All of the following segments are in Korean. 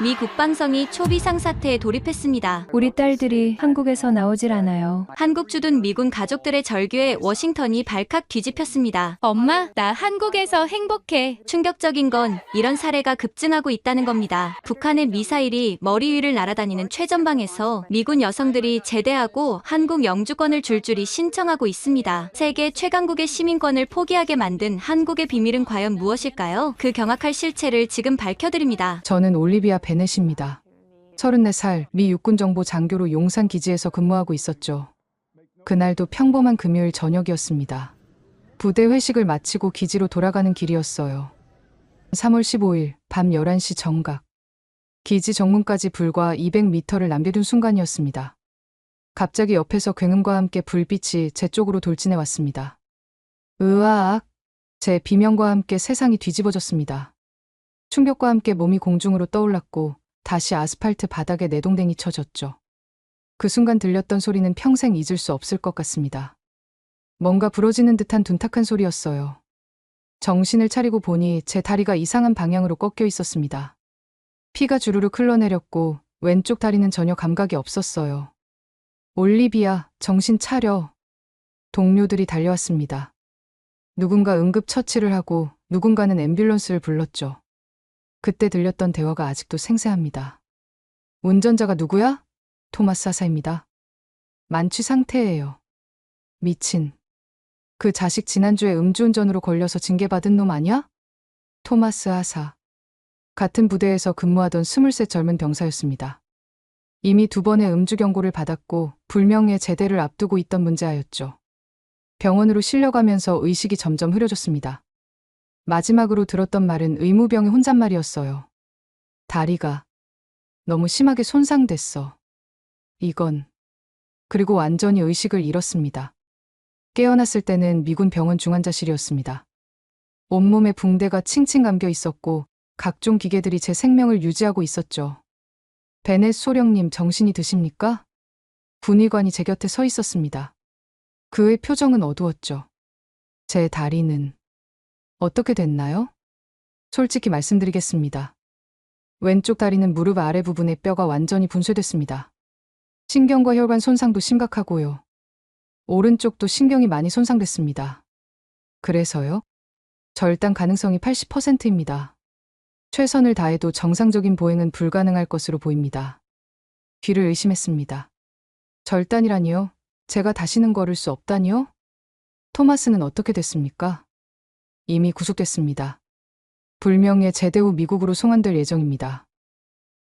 미 국방성이 초비상사태에 돌입했습니다. 우리 딸들이 한국에서 나오질 않아요. 한국 주둔 미군 가족들의 절규에 워싱턴이 발칵 뒤집혔습니다. 엄마, 나 한국에서 행복해. 충격적인 건 이런 사례가 급증하고 있다는 겁니다. 북한의 미사일이 머리 위를 날아다니는 최전방에서 미군 여성들이 제대하고 한국 영주권을 줄줄이 신청하고 있습니다. 세계 최강국의 시민권을 포기하게 만든 한국의 비밀은 과연 무엇일까요? 그 경악할 실체를 지금 밝혀드립니다. 저는 올리비아 베넷입니다. 34살 미 육군정보 장교로 용산 기지에서 근무하고 있었죠. 그날도 평범한 금요일 저녁이었습니다. 부대 회식을 마치고 기지로 돌아가는 길이었어요. 3월 15일 밤 11시 정각. 기지 정문까지 불과 200m를 남겨둔 순간이었습니다. 갑자기 옆에서 굉음과 함께 불빛이 제 쪽으로 돌진해 왔습니다. 으아악! 제 비명과 함께 세상이 뒤집어졌습니다. 충격과 함께 몸이 공중으로 떠올랐고 다시 아스팔트 바닥에 내동댕이 쳐졌죠. 그 순간 들렸던 소리는 평생 잊을 수 없을 것 같습니다. 뭔가 부러지는 듯한 둔탁한 소리였어요. 정신을 차리고 보니 제 다리가 이상한 방향으로 꺾여 있었습니다. 피가 주르륵 흘러내렸고 왼쪽 다리는 전혀 감각이 없었어요. 올리비아, 정신 차려. 동료들이 달려왔습니다. 누군가 응급처치를 하고 누군가는 앰뷸런스를 불렀죠. 그때 들렸던 대화가 아직도 생생합니다. 운전자가 누구야? 토마스 하사입니다. 만취 상태예요. 미친. 그 자식 지난주에 음주운전으로 걸려서 징계받은 놈 아니야? 토마스 하사. 같은 부대에서 근무하던 23 젊은 병사였습니다. 이미 2번의 음주 경고를 받았고 불명예 제대를 앞두고 있던 문제아였죠. 병원으로 실려가면서 의식이 점점 흐려졌습니다. 마지막으로 들었던 말은 의무병의 혼잣말이었어요. 다리가 너무 심하게 손상됐어. 이건. 그리고 완전히 의식을 잃었습니다. 깨어났을 때는 미군 병원 중환자실이었습니다. 온몸에 붕대가 칭칭 감겨 있었고 각종 기계들이 제 생명을 유지하고 있었죠. 베넷 소령님 정신이 드십니까? 군의관이 제 곁에 서 있었습니다. 그의 표정은 어두웠죠. 제 다리는 어떻게 됐나요? 솔직히 말씀드리겠습니다. 왼쪽 다리는 무릎 아래 부분의 뼈가 완전히 분쇄됐습니다. 신경과 혈관 손상도 심각하고요. 오른쪽도 신경이 많이 손상됐습니다. 그래서요? 절단 가능성이 80%입니다. 최선을 다해도 정상적인 보행은 불가능할 것으로 보입니다. 귀를 의심했습니다. 절단이라니요? 제가 다시는 걸을 수 없다니요? 토마스는 어떻게 됐습니까? 이미 구속됐습니다. 불명예 제대 후 미국으로 송환될 예정입니다.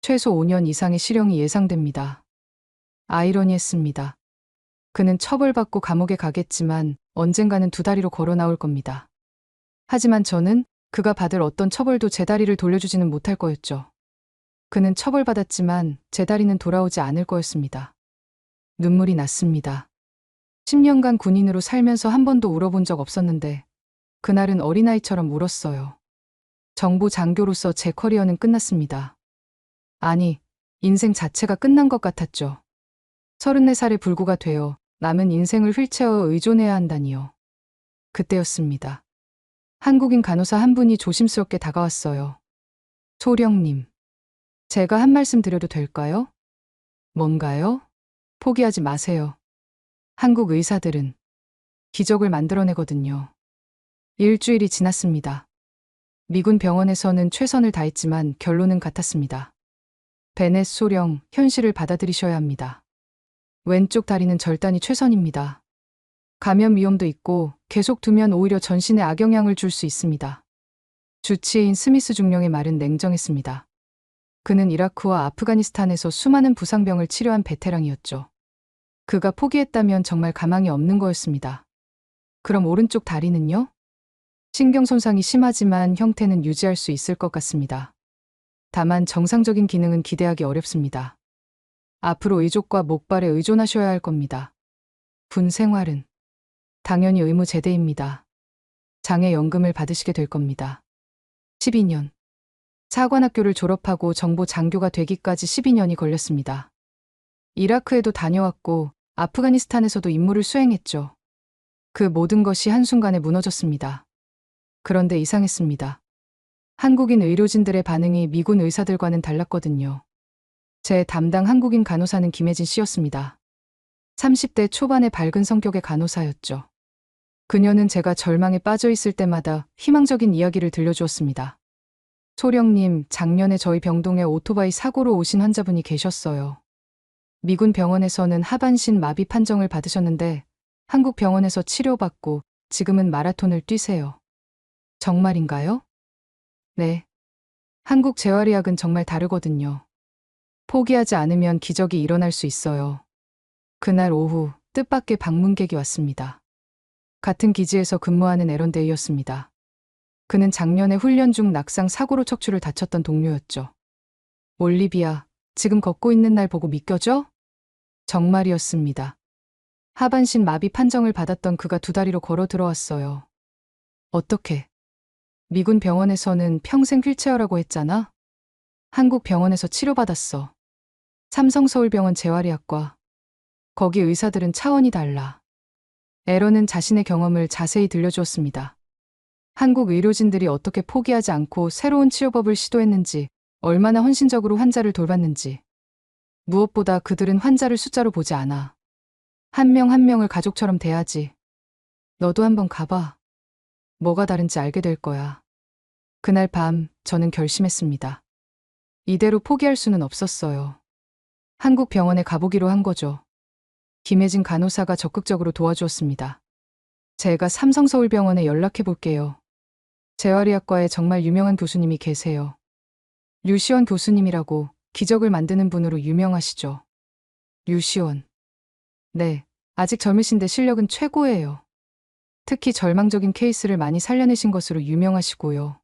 최소 5년 이상의 실형이 예상됩니다. 아이러니했습니다. 그는 처벌받고 감옥에 가겠지만 언젠가는 2다리로 걸어 나올 겁니다. 하지만 저는 그가 받을 어떤 처벌도 제 다리를 돌려주지는 못할 거였죠. 그는 처벌받았지만 제 다리는 돌아오지 않을 거였습니다. 눈물이 났습니다. 10년간 군인으로 살면서 한 번도 울어본 적 없었는데 그날은 어린아이처럼 울었어요. 정보 장교로서 제 커리어는 끝났습니다. 아니, 인생 자체가 끝난 것 같았죠. 34살의 불구가 되어 남은 인생을 휠체어에 의존해야 한다니요. 그때였습니다. 한국인 간호사 한 분이 조심스럽게 다가왔어요. 소령님, 제가 한 말씀 드려도 될까요? 뭔가요? 포기하지 마세요. 한국 의사들은 기적을 만들어내거든요. 일주일이 지났습니다. 미군 병원에서는 최선을 다했지만 결론은 같았습니다. 베넷 소령, 현실을 받아들이셔야 합니다. 왼쪽 다리는 절단이 최선입니다. 감염 위험도 있고 계속 두면 오히려 전신에 악영향을 줄 수 있습니다. 주치의인 스미스 중령의 말은 냉정했습니다. 그는 이라크와 아프가니스탄에서 수많은 부상병을 치료한 베테랑이었죠. 그가 포기했다면 정말 가망이 없는 거였습니다. 그럼 오른쪽 다리는요? 신경 손상이 심하지만 형태는 유지할 수 있을 것 같습니다. 다만 정상적인 기능은 기대하기 어렵습니다. 앞으로 의족과 목발에 의존하셔야 할 겁니다. 군 생활은 당연히 의무 제대입니다. 장애연금을 받으시게 될 겁니다. 12년. 사관학교를 졸업하고 정보 장교가 되기까지 12년이 걸렸습니다. 이라크에도 다녀왔고 아프가니스탄에서도 임무를 수행했죠. 그 모든 것이 한순간에 무너졌습니다. 그런데 이상했습니다. 한국인 의료진들의 반응이 미군 의사들과는 달랐거든요. 제 담당 한국인 간호사는 김혜진 씨였습니다. 30대 초반의 밝은 성격의 간호사였죠. 그녀는 제가 절망에 빠져 있을 때마다 희망적인 이야기를 들려주었습니다. 소령님, 작년에 저희 병동에 오토바이 사고로 오신 환자분이 계셨어요. 미군 병원에서는 하반신 마비 판정을 받으셨는데 한국 병원에서 치료받고 지금은 마라톤을 뛰세요. 정말인가요? 네. 한국 재활의학은 정말 다르거든요. 포기하지 않으면 기적이 일어날 수 있어요. 그날 오후 뜻밖의 방문객이 왔습니다. 같은 기지에서 근무하는 에런데이였습니다. 그는 작년에 훈련 중 낙상 사고로 척추를 다쳤던 동료였죠. 올리비아, 지금 걷고 있는 날 보고 믿겨져? 정말이었습니다. 하반신 마비 판정을 받았던 그가 2다리로 걸어 들어왔어요. 어떻게? 미군 병원에서는 평생 휠체어라고 했잖아? 한국 병원에서 치료받았어. 삼성서울병원 재활의학과. 거기 의사들은 차원이 달라. 에런은 자신의 경험을 자세히 들려주었습니다. 한국 의료진들이 어떻게 포기하지 않고 새로운 치료법을 시도했는지, 얼마나 헌신적으로 환자를 돌봤는지. 무엇보다 그들은 환자를 숫자로 보지 않아. 한 명 한 명을 가족처럼 대하지. 너도 한번 가봐. 뭐가 다른지 알게 될 거야. 그날 밤 저는 결심했습니다. 이대로 포기할 수는 없었어요. 한국 병원에 가보기로 한 거죠. 김혜진 간호사가 적극적으로 도와주었습니다. 제가 삼성서울병원에 연락해 볼게요. 재활의학과에 정말 유명한 교수님이 계세요. 류시원 교수님이라고 기적을 만드는 분으로 유명하시죠. 류시원. 네, 아직 젊으신데 실력은 최고예요. 특히 절망적인 케이스를 많이 살려내신 것으로 유명하시고요.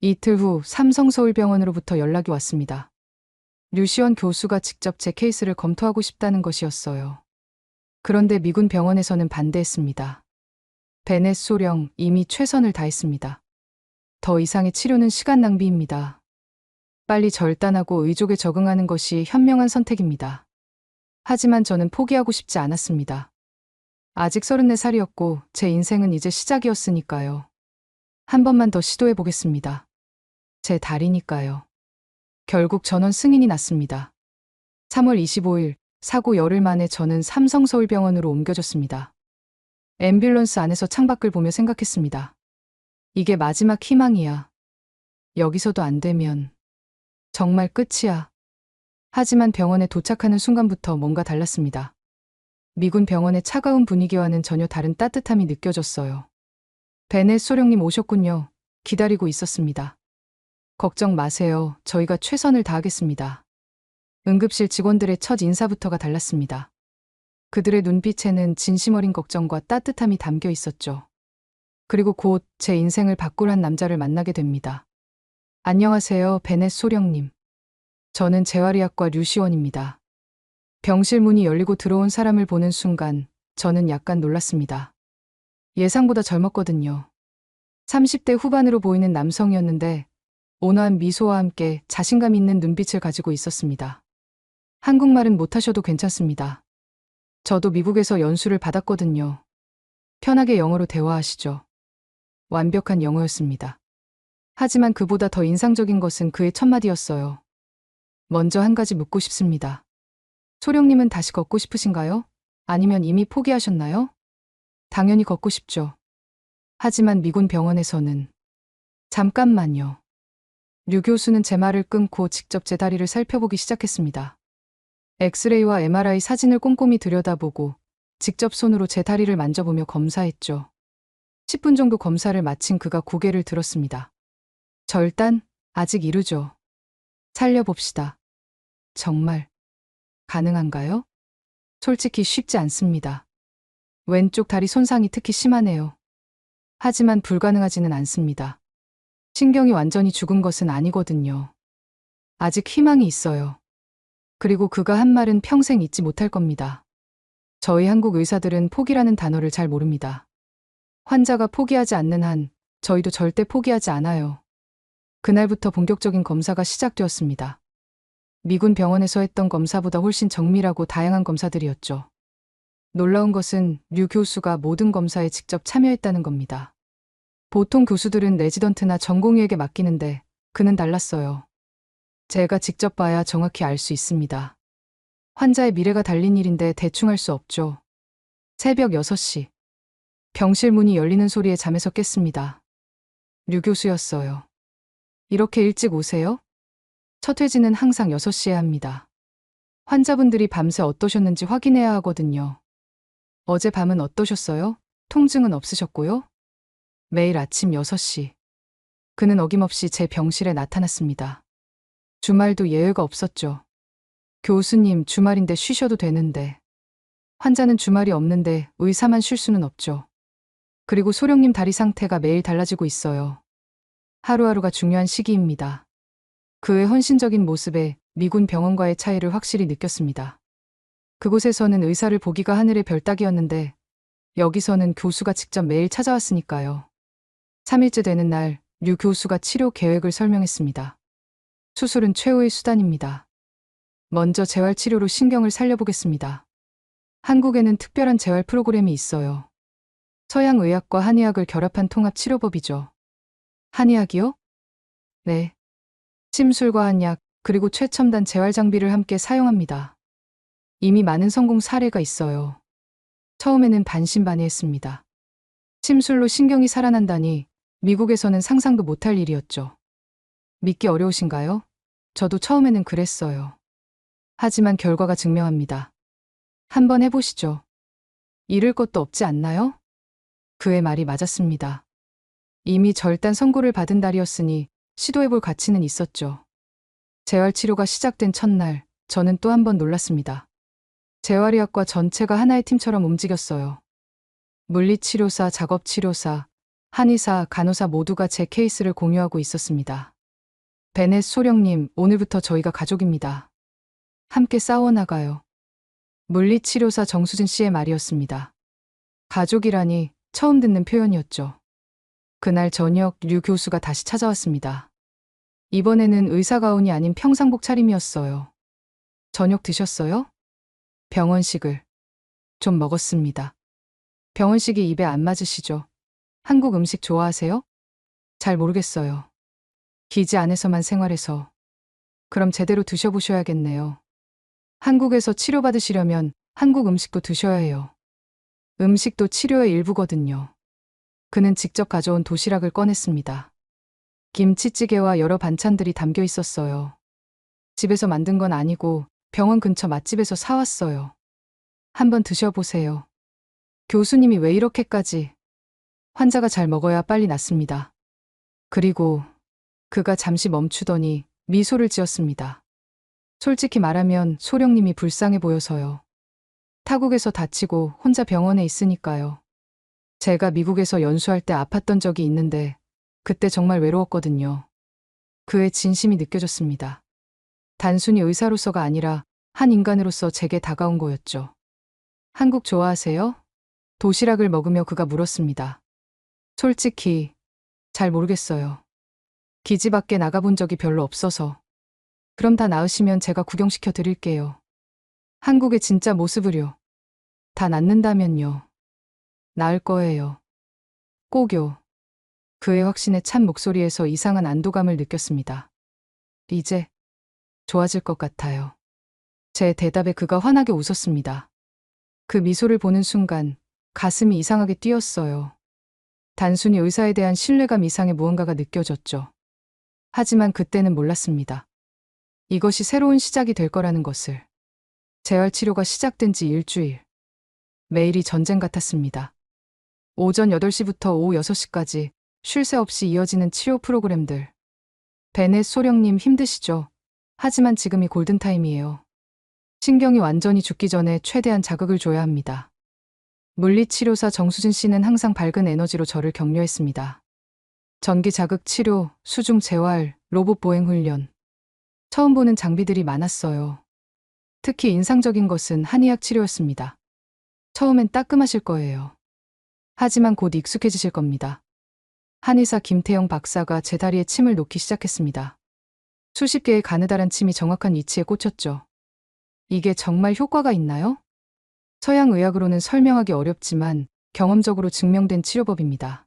이틀 후 삼성서울병원으로부터 연락이 왔습니다. 류시원 교수가 직접 제 케이스를 검토하고 싶다는 것이었어요. 그런데 미군 병원에서는 반대했습니다. 베넷 소령, 이미 최선을 다했습니다. 더 이상의 치료는 시간 낭비입니다. 빨리 절단하고 의족에 적응하는 것이 현명한 선택입니다. 하지만 저는 포기하고 싶지 않았습니다. 아직 34살이었고 제 인생은 이제 시작이었으니까요. 한 번만 더 시도해 보겠습니다. 제 다리니까요. 결국 전원 승인이 났습니다. 3월 25일, 사고 열흘 만에 저는 삼성서울병원으로 옮겨졌습니다. 앰뷸런스 안에서 창밖을 보며 생각했습니다. 이게 마지막 희망이야. 여기서도 안 되면 정말 끝이야. 하지만 병원에 도착하는 순간부터 뭔가 달랐습니다. 미군 병원의 차가운 분위기와는 전혀 다른 따뜻함이 느껴졌어요. 베넷 소령님 오셨군요. 기다리고 있었습니다. 걱정 마세요. 저희가 최선을 다하겠습니다. 응급실 직원들의 첫 인사부터가 달랐습니다. 그들의 눈빛에는 진심 어린 걱정과 따뜻함이 담겨 있었죠. 그리고 곧 제 인생을 바꿀 한 남자를 만나게 됩니다. 안녕하세요, 베넷 소령님. 저는 재활의학과 류시원입니다. 병실 문이 열리고 들어온 사람을 보는 순간 저는 약간 놀랐습니다. 예상보다 젊었거든요. 30대 후반으로 보이는 남성이었는데 온화한 미소와 함께 자신감 있는 눈빛을 가지고 있었습니다. 한국말은 못하셔도 괜찮습니다. 저도 미국에서 연수를 받았거든요. 편하게 영어로 대화하시죠. 완벽한 영어였습니다. 하지만 그보다 더 인상적인 것은 그의 첫마디였어요. 먼저 한 가지 묻고 싶습니다. 소령님은 다시 걷고 싶으신가요? 아니면 이미 포기하셨나요? 당연히 걷고 싶죠. 하지만 미군 병원에서는 잠깐만요. 류 교수는 제 말을 끊고 직접 제 다리를 살펴보기 시작했습니다. 엑스레이와 MRI 사진을 꼼꼼히 들여다보고 직접 손으로 제 다리를 만져보며 검사했죠. 10분 정도 검사를 마친 그가 고개를 들었습니다. 절단? 아직 이르죠. 살려봅시다. 정말 가능한가요? 솔직히 쉽지 않습니다. 왼쪽 다리 손상이 특히 심하네요. 하지만 불가능하지는 않습니다. 신경이 완전히 죽은 것은 아니거든요. 아직 희망이 있어요. 그리고 그가 한 말은 평생 잊지 못할 겁니다. 저희 한국 의사들은 포기라는 단어를 잘 모릅니다. 환자가 포기하지 않는 한 저희도 절대 포기하지 않아요. 그날부터 본격적인 검사가 시작되었습니다. 미군 병원에서 했던 검사보다 훨씬 정밀하고 다양한 검사들이었죠. 놀라운 것은 류 교수가 모든 검사에 직접 참여했다는 겁니다. 보통 교수들은 레지던트나 전공의에게 맡기는데 그는 달랐어요. 제가 직접 봐야 정확히 알 수 있습니다. 환자의 미래가 달린 일인데 대충 할 수 없죠. 새벽 6시. 병실 문이 열리는 소리에 잠에서 깼습니다. 류 교수였어요. 이렇게 일찍 오세요? 첫 회진은 항상 6시에 합니다. 환자분들이 밤새 어떠셨는지 확인해야 하거든요. 어제 밤은 어떠셨어요? 통증은 없으셨고요? 매일 아침 6시. 그는 어김없이 제 병실에 나타났습니다. 주말도 예외가 없었죠. 교수님, 주말인데 쉬셔도 되는데. 환자는 주말이 없는데 의사만 쉴 수는 없죠. 그리고 소령님 다리 상태가 매일 달라지고 있어요. 하루하루가 중요한 시기입니다. 그의 헌신적인 모습에 미군 병원과의 차이를 확실히 느꼈습니다. 그곳에서는 의사를 보기가 하늘의 별 따기였는데 여기서는 교수가 직접 매일 찾아왔으니까요. 3일째 되는 날, 류 교수가 치료 계획을 설명했습니다. 수술은 최후의 수단입니다. 먼저 재활치료로 신경을 살려보겠습니다. 한국에는 특별한 재활 프로그램이 있어요. 서양의학과 한의학을 결합한 통합치료법이죠. 한의학이요? 네. 침술과 한약, 그리고 최첨단 재활 장비를 함께 사용합니다. 이미 많은 성공 사례가 있어요. 처음에는 반신반의했습니다. 침술로 신경이 살아난다니 미국에서는 상상도 못할 일이었죠. 믿기 어려우신가요? 저도 처음에는 그랬어요. 하지만 결과가 증명합니다. 한번 해보시죠. 잃을 것도 없지 않나요? 그의 말이 맞았습니다. 이미 절단 선고를 받은 달이었으니 시도해볼 가치는 있었죠. 재활치료가 시작된 첫날, 저는 또 한 번 놀랐습니다. 재활의학과 전체가 하나의 팀처럼 움직였어요. 물리치료사, 작업치료사, 한의사, 간호사 모두가 제 케이스를 공유하고 있었습니다. 베넷 소령님, 오늘부터 저희가 가족입니다. 함께 싸워나가요. 물리치료사 정수진 씨의 말이었습니다. 가족이라니 처음 듣는 표현이었죠. 그날 저녁 류 교수가 다시 찾아왔습니다. 이번에는 의사가운이 아닌 평상복 차림이었어요. 저녁 드셨어요? 병원식을. 좀 먹었습니다. 병원식이 입에 안 맞으시죠? 한국 음식 좋아하세요? 잘 모르겠어요. 기지 안에서만 생활해서. 그럼 제대로 드셔보셔야겠네요. 한국에서 치료받으시려면 한국 음식도 드셔야 해요. 음식도 치료의 일부거든요. 그는 직접 가져온 도시락을 꺼냈습니다. 김치찌개와 여러 반찬들이 담겨 있었어요. 집에서 만든 건 아니고 병원 근처 맛집에서 사왔어요. 한번 드셔보세요. 교수님이 왜 이렇게까지? 환자가 잘 먹어야 빨리 낫습니다. 그리고 그가 잠시 멈추더니 미소를 지었습니다. 솔직히 말하면 소령님이 불쌍해 보여서요. 타국에서 다치고 혼자 병원에 있으니까요. 제가 미국에서 연수할 때 아팠던 적이 있는데 그때 정말 외로웠거든요. 그의 진심이 느껴졌습니다. 단순히 의사로서가 아니라 한 인간으로서 제게 다가온 거였죠. 한국 좋아하세요? 도시락을 먹으며 그가 물었습니다. 솔직히 잘 모르겠어요. 기지 밖에 나가본 적이 별로 없어서. 그럼 다 나으시면 제가 구경시켜 드릴게요. 한국의 진짜 모습을요. 다 낫는다면요. 나을 거예요. 꼭요. 그의 확신에 찬 목소리에서 이상한 안도감을 느꼈습니다. 이제 좋아질 것 같아요. 제 대답에 그가 환하게 웃었습니다. 그 미소를 보는 순간 가슴이 이상하게 뛰었어요. 단순히 의사에 대한 신뢰감 이상의 무언가가 느껴졌죠. 하지만 그때는 몰랐습니다. 이것이 새로운 시작이 될 거라는 것을. 재활치료가 시작된 지 일주일. 매일이 전쟁 같았습니다. 오전 8시부터 오후 6시까지 쉴 새 없이 이어지는 치료 프로그램들. 베넷 소령님 힘드시죠? 하지만 지금이 골든타임이에요. 신경이 완전히 죽기 전에 최대한 자극을 줘야 합니다. 물리치료사 정수진 씨는 항상 밝은 에너지로 저를 격려했습니다. 전기 자극 치료, 수중 재활, 로봇 보행 훈련. 처음 보는 장비들이 많았어요. 특히 인상적인 것은 한의학 치료였습니다. 처음엔 따끔하실 거예요. 하지만 곧 익숙해지실 겁니다. 한의사 김태영 박사가 제 다리에 침을 놓기 시작했습니다. 수십 개의 가느다란 침이 정확한 위치에 꽂혔죠. 이게 정말 효과가 있나요? 서양 의학으로는 설명하기 어렵지만 경험적으로 증명된 치료법입니다.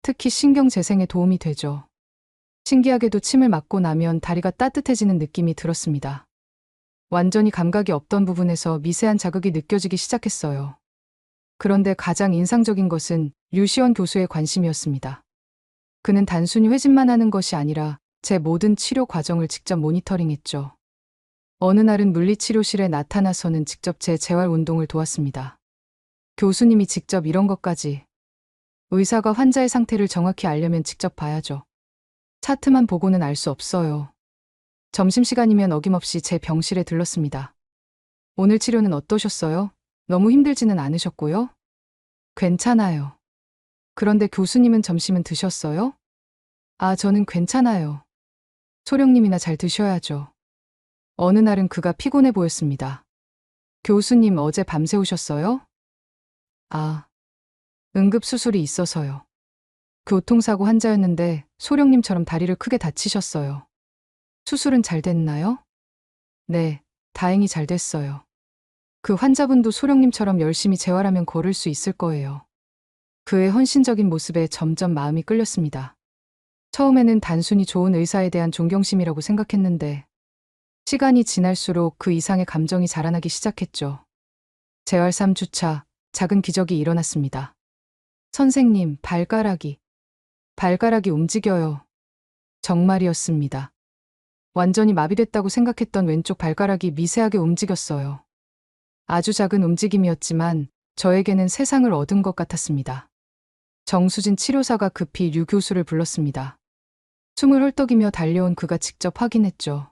특히 신경 재생에 도움이 되죠. 신기하게도 침을 맞고 나면 다리가 따뜻해지는 느낌이 들었습니다. 완전히 감각이 없던 부분에서 미세한 자극이 느껴지기 시작했어요. 그런데 가장 인상적인 것은 류시원 교수의 관심이었습니다. 그는 단순히 회진만 하는 것이 아니라 제 모든 치료 과정을 직접 모니터링했죠. 어느 날은 물리치료실에 나타나서는 직접 제 재활 운동을 도왔습니다. 교수님이 직접 이런 것까지. 의사가 환자의 상태를 정확히 알려면 직접 봐야죠. 차트만 보고는 알 수 없어요. 점심시간이면 어김없이 제 병실에 들렀습니다. 오늘 치료는 어떠셨어요? 너무 힘들지는 않으셨고요? 괜찮아요. 그런데 교수님은 점심은 드셨어요? 아, 저는 괜찮아요. 소령님이나 잘 드셔야죠. 어느 날은 그가 피곤해 보였습니다. 교수님 어제 밤새 오셨어요? 아, 응급수술이 있어서요. 교통사고 환자였는데 소령님처럼 다리를 크게 다치셨어요. 수술은 잘 됐나요? 네, 다행히 잘 됐어요. 그 환자분도 소령님처럼 열심히 재활하면 걸을 수 있을 거예요. 그의 헌신적인 모습에 점점 마음이 끌렸습니다. 처음에는 단순히 좋은 의사에 대한 존경심이라고 생각했는데 시간이 지날수록 그 이상의 감정이 자라나기 시작했죠. 재활 3주차, 작은 기적이 일어났습니다. 선생님, 발가락이 움직여요. 정말이었습니다. 완전히 마비됐다고 생각했던 왼쪽 발가락이 미세하게 움직였어요. 아주 작은 움직임이었지만 저에게는 세상을 얻은 것 같았습니다. 정수진 치료사가 급히 류 교수를 불렀습니다. 숨을 헐떡이며 달려온 그가 직접 확인했죠.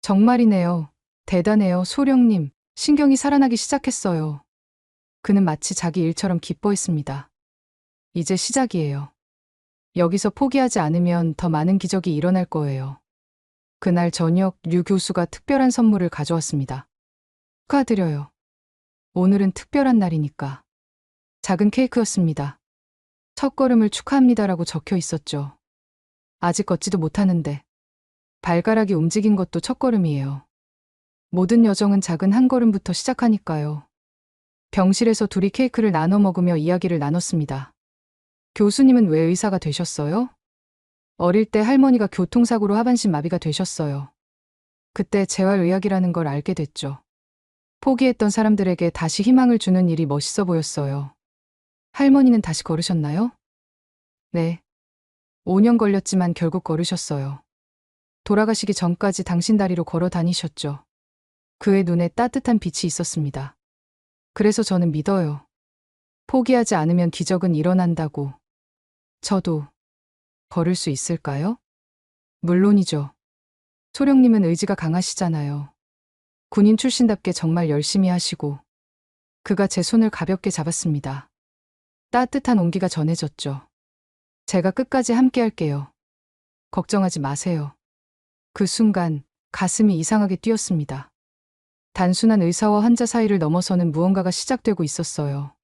정말이네요. 대단해요, 소령님. 신경이 살아나기 시작했어요. 그는 마치 자기 일처럼 기뻐했습니다. 이제 시작이에요. 여기서 포기하지 않으면 더 많은 기적이 일어날 거예요. 그날 저녁 류 교수가 특별한 선물을 가져왔습니다. 축하드려요. 오늘은 특별한 날이니까. 작은 케이크였습니다. 첫걸음을 축하합니다라고 적혀 있었죠. 아직 걷지도 못하는데 발가락이 움직인 것도 첫걸음이에요. 모든 여정은 작은 한 걸음부터 시작하니까요. 병실에서 둘이 케이크를 나눠 먹으며 이야기를 나눴습니다. 교수님은 왜 의사가 되셨어요? 어릴 때 할머니가 교통사고로 하반신 마비가 되셨어요. 그때 재활의학이라는 걸 알게 됐죠. 포기했던 사람들에게 다시 희망을 주는 일이 멋있어 보였어요. 할머니는 다시 걸으셨나요? 네. 5년 걸렸지만 결국 걸으셨어요. 돌아가시기 전까지 당신 다리로 걸어 다니셨죠. 그의 눈에 따뜻한 빛이 있었습니다. 그래서 저는 믿어요. 포기하지 않으면 기적은 일어난다고. 저도 걸을 수 있을까요? 물론이죠. 소령님은 의지가 강하시잖아요. 군인 출신답게 정말 열심히 하시고. 그가 제 손을 가볍게 잡았습니다. 따뜻한 온기가 전해졌죠. 제가 끝까지 함께 할게요. 걱정하지 마세요. 그 순간 가슴이 이상하게 뛰었습니다. 단순한 의사와 환자 사이를 넘어서는 무언가가 시작되고 있었어요.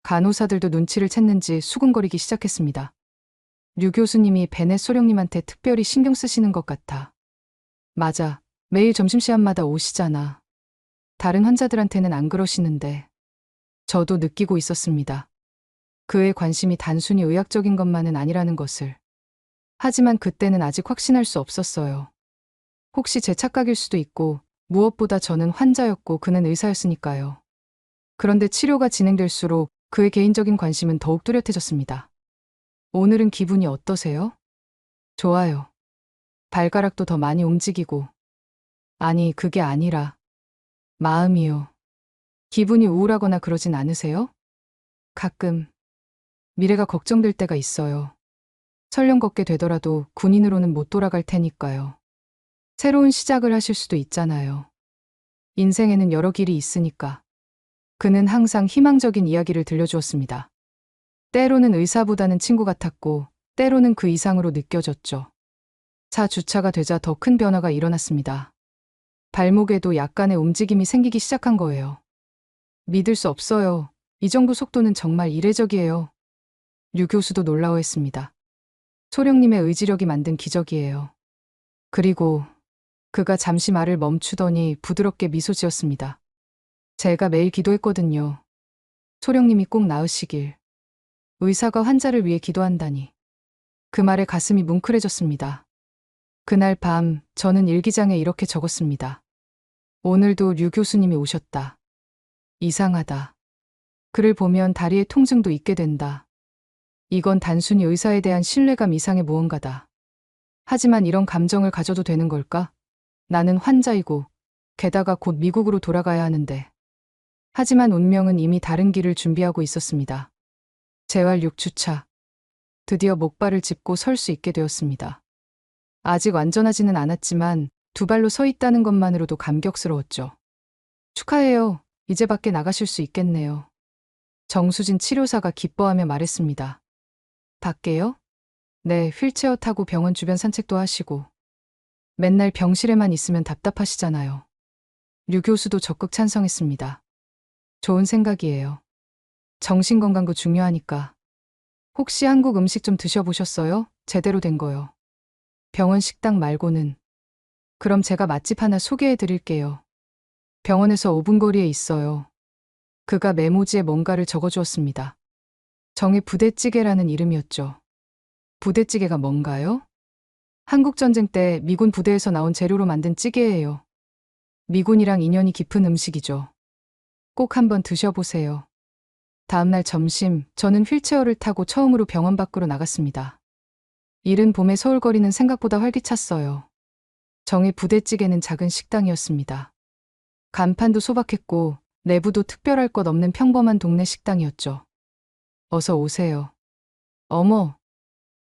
간호사들도 눈치를 챘는지 수근거리기 시작했습니다. 류 교수님이 베넷 소령님한테 특별히 신경 쓰시는 것 같아. 맞아. 매일 점심시간마다 오시잖아. 다른 환자들한테는 안 그러시는데. 저도 느끼고 있었습니다. 그의 관심이 단순히 의학적인 것만은 아니라는 것을. 하지만 그때는 아직 확신할 수 없었어요. 혹시 제 착각일 수도 있고 무엇보다 저는 환자였고 그는 의사였으니까요. 그런데 치료가 진행될수록 그의 개인적인 관심은 더욱 뚜렷해졌습니다. 오늘은 기분이 어떠세요? 좋아요. 발가락도 더 많이 움직이고. 아니, 그게 아니라 마음이요. 기분이 우울하거나 그러진 않으세요? 가끔 미래가 걱정될 때가 있어요. 설령 걷게 되더라도 군인으로는 못 돌아갈 테니까요. 새로운 시작을 하실 수도 있잖아요. 인생에는 여러 길이 있으니까. 그는 항상 희망적인 이야기를 들려주었습니다. 때로는 의사보다는 친구 같았고, 때로는 그 이상으로 느껴졌죠. 차 주차가 되자 더 큰 변화가 일어났습니다. 발목에도 약간의 움직임이 생기기 시작한 거예요. 믿을 수 없어요. 이 정도 속도는 정말 이례적이에요. 류 교수도 놀라워했습니다. 소령님의 의지력이 만든 기적이에요. 그리고 그가 잠시 말을 멈추더니 부드럽게 미소 지었습니다. 제가 매일 기도했거든요. 소령님이 꼭 나으시길. 의사가 환자를 위해 기도한다니. 그 말에 가슴이 뭉클해졌습니다. 그날 밤 저는 일기장에 이렇게 적었습니다. 오늘도 류 교수님이 오셨다. 이상하다. 그를 보면 다리에 통증도 있게 된다. 이건 단순히 의사에 대한 신뢰감 이상의 무언가다. 하지만 이런 감정을 가져도 되는 걸까? 나는 환자이고, 게다가 곧 미국으로 돌아가야 하는데. 하지만 운명은 이미 다른 길을 준비하고 있었습니다. 재활 6주차. 드디어 목발을 짚고 설 수 있게 되었습니다. 아직 완전하지는 않았지만 두 발로 서 있다는 것만으로도 감격스러웠죠. 축하해요. 이제 밖에 나가실 수 있겠네요. 정수진 치료사가 기뻐하며 말했습니다. 밖에요? 네, 휠체어 타고 병원 주변 산책도 하시고. 맨날 병실에만 있으면 답답하시잖아요. 류 교수도 적극 찬성했습니다. 좋은 생각이에요. 정신건강도 중요하니까. 혹시 한국 음식 좀 드셔보셨어요? 제대로 된 거요. 병원 식당 말고는. 그럼 제가 맛집 하나 소개해 드릴게요. 병원에서 5분 거리에 있어요. 그가 메모지에 뭔가를 적어주었습니다. 정의 부대찌개라는 이름이었죠. 부대찌개가 뭔가요? 한국전쟁 때 미군 부대에서 나온 재료로 만든 찌개예요. 미군이랑 인연이 깊은 음식이죠. 꼭 한번 드셔보세요. 다음날 점심, 저는 휠체어를 타고 처음으로 병원 밖으로 나갔습니다. 이른 봄의 서울거리는 생각보다 활기찼어요. 정의 부대찌개는 작은 식당이었습니다. 간판도 소박했고 내부도 특별할 것 없는 평범한 동네 식당이었죠. 어서 오세요. 어머,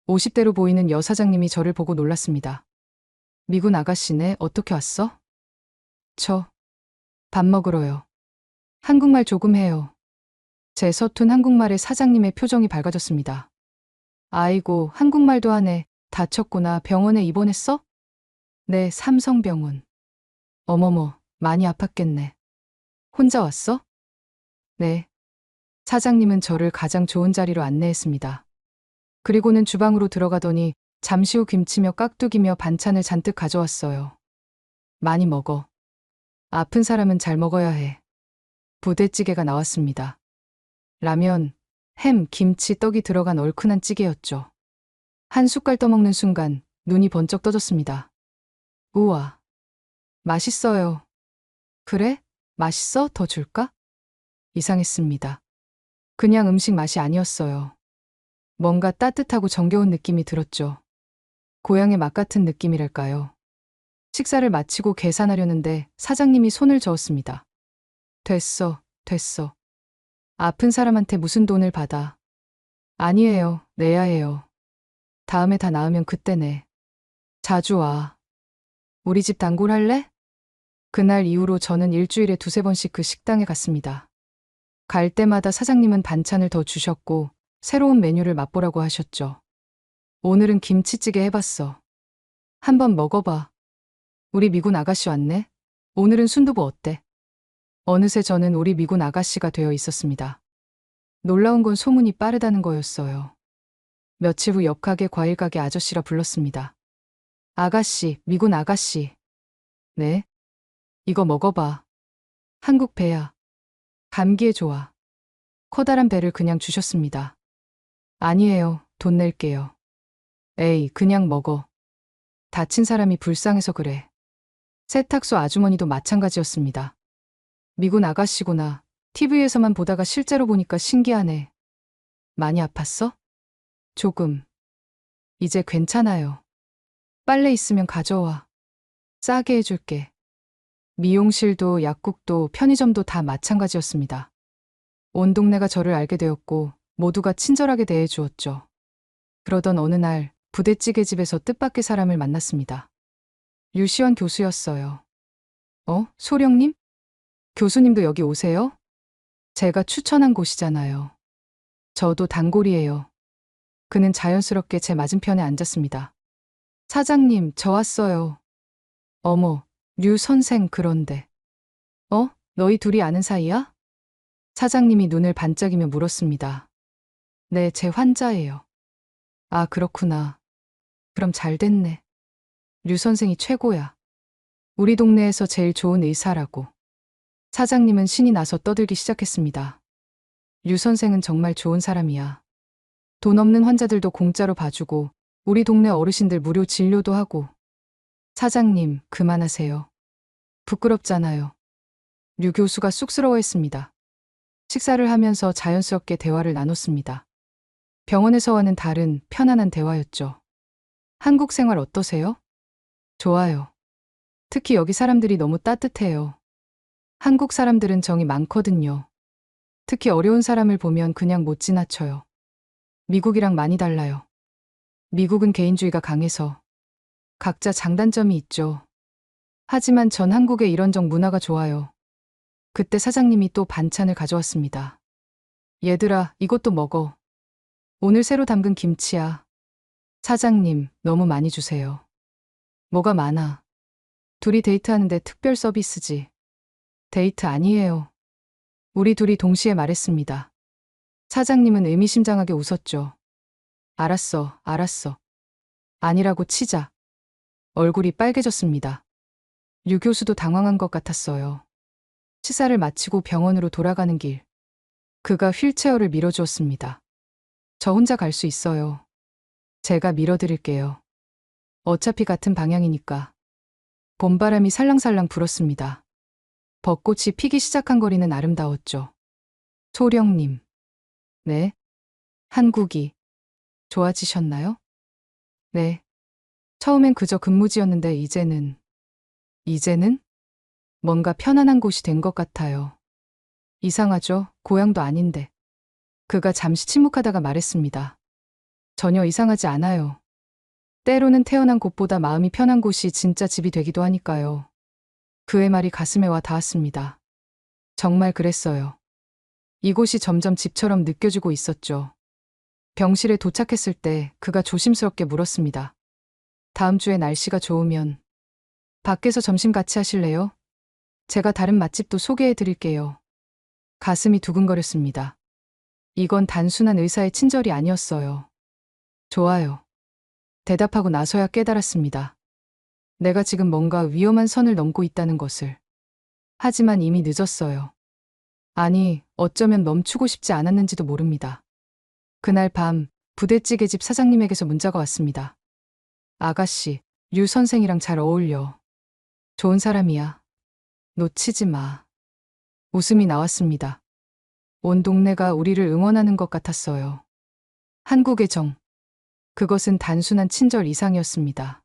50대로 보이는 여사장님이 저를 보고 놀랐습니다. 미군 아가씨네, 어떻게 왔어? 밥 먹으러요. 한국말 조금 해요. 제 서툰 한국말에 사장님의 표정이 밝아졌습니다. 아이고, 한국말도 하네. 다쳤구나. 병원에 입원했어? 네, 삼성병원. 어머머, 많이 아팠겠네. 혼자 왔어? 네. 사장님은 저를 가장 좋은 자리로 안내했습니다. 그리고는 주방으로 들어가더니 잠시 후 김치며 깍두기며 반찬을 잔뜩 가져왔어요. 많이 먹어. 아픈 사람은 잘 먹어야 해. 부대찌개가 나왔습니다. 라면, 햄, 김치, 떡이 들어간 얼큰한 찌개였죠. 한 숟갈 떠먹는 순간 눈이 번쩍 떠졌습니다. 우와, 맛있어요. 그래? 맛있어? 더 줄까? 이상했습니다. 그냥 음식 맛이 아니었어요. 뭔가 따뜻하고 정겨운 느낌이 들었죠. 고향의 맛 같은 느낌이랄까요. 식사를 마치고 계산하려는데 사장님이 손을 저었습니다. 됐어. 아픈 사람한테 무슨 돈을 받아. 아니에요. 내야 해요. 다음에 다 나으면 그때 내. 자주 와. 우리 집 단골 할래? 그날 이후로 저는 일주일에 2~3번씩 그 식당에 갔습니다. 갈 때마다 사장님은 반찬을 더 주셨고 새로운 메뉴를 맛보라고 하셨죠. 오늘은 김치찌개 해봤어. 한번 먹어봐. 우리 미군 아가씨 왔네. 오늘은 순두부 어때? 어느새 저는 우리 미군 아가씨가 되어 있었습니다. 놀라운 건 소문이 빠르다는 거였어요. 며칠 후 옆 가게 과일 가게 아저씨라 불렀습니다. 아가씨, 미군 아가씨. 네? 이거 먹어봐. 한국 배야. 감기에 좋아. 커다란 배를 그냥 주셨습니다. 아니에요. 돈 낼게요. 에이, 그냥 먹어. 다친 사람이 불쌍해서 그래. 세탁소 아주머니도 마찬가지였습니다. 미군 아가씨구나. TV에서만 보다가 실제로 보니까 신기하네. 많이 아팠어? 조금. 이제 괜찮아요. 빨래 있으면 가져와. 싸게 해줄게. 미용실도 약국도 편의점도 다 마찬가지였습니다. 온 동네가 저를 알게 되었고 모두가 친절하게 대해주었죠. 그러던 어느 날 부대찌개 집에서 뜻밖의 사람을 만났습니다. 유시원 교수였어요. 소령님? 교수님도 여기 오세요? 제가 추천한 곳이잖아요. 저도 단골이에요. 그는 자연스럽게 제 맞은편에 앉았습니다. 사장님, 저 왔어요. 어머, 류 선생 그런데. 너희 둘이 아는 사이야? 사장님이 눈을 반짝이며 물었습니다. 네, 제 환자예요. 아, 그렇구나. 그럼 잘 됐네. 류 선생이 최고야. 우리 동네에서 제일 좋은 의사라고. 사장님은 신이 나서 떠들기 시작했습니다. 류 선생은 정말 좋은 사람이야. 돈 없는 환자들도 공짜로 봐주고 우리 동네 어르신들 무료 진료도 하고. 사장님, 그만하세요. 부끄럽잖아요. 류 교수가 쑥스러워했습니다. 식사를 하면서 자연스럽게 대화를 나눴습니다. 병원에서와는 다른 편안한 대화였죠. 한국 생활 어떠세요? 좋아요. 특히 여기 사람들이 너무 따뜻해요. 한국 사람들은 정이 많거든요. 특히 어려운 사람을 보면 그냥 못 지나쳐요. 미국이랑 많이 달라요. 미국은 개인주의가 강해서 각자 장단점이 있죠. 하지만 전 한국의 이런적 문화가 좋아요. 그때 사장님이 또 반찬을 가져왔습니다. 얘들아, 이것도 먹어. 오늘 새로 담근 김치야. 사장님, 너무 많이 주세요. 뭐가 많아. 둘이 데이트하는데 특별 서비스지. 데이트 아니에요. 우리 둘이 동시에 말했습니다. 사장님은 의미심장하게 웃었죠. 알았어, 알았어. 아니라고 치자. 얼굴이 빨개졌습니다. 류 교수도 당황한 것 같았어요. 치사를 마치고 병원으로 돌아가는 길. 그가 휠체어를 밀어주었습니다. 저 혼자 갈 수 있어요. 제가 밀어드릴게요. 어차피 같은 방향이니까. 봄바람이 살랑살랑 불었습니다. 벚꽃이 피기 시작한 거리는 아름다웠죠. 소령님. 네? 한국이 좋아지셨나요? 네. 처음엔 그저 근무지였는데 이제는 뭔가 편안한 곳이 된 것 같아요. 이상하죠? 고향도 아닌데. 그가 잠시 침묵하다가 말했습니다. 전혀 이상하지 않아요. 때로는 태어난 곳보다 마음이 편한 곳이 진짜 집이 되기도 하니까요. 그의 말이 가슴에 와 닿았습니다. 정말 그랬어요. 이곳이 점점 집처럼 느껴지고 있었죠. 병실에 도착했을 때 그가 조심스럽게 물었습니다. 다음 주에 날씨가 좋으면 밖에서 점심 같이 하실래요? 제가 다른 맛집도 소개해 드릴게요. 가슴이 두근거렸습니다. 이건 단순한 의사의 친절이 아니었어요. 좋아요. 대답하고 나서야 깨달았습니다. 내가 지금 뭔가 위험한 선을 넘고 있다는 것을. 하지만 이미 늦었어요. 아니, 어쩌면 멈추고 싶지 않았는지도 모릅니다. 그날 밤 부대찌개집 사장님에게서 문자가 왔습니다. 아가씨, 류 선생이랑 잘 어울려. 좋은 사람이야. 놓치지 마. 웃음이 나왔습니다. 온 동네가 우리를 응원하는 것 같았어요. 한국의 정. 그것은 단순한 친절 이상이었습니다.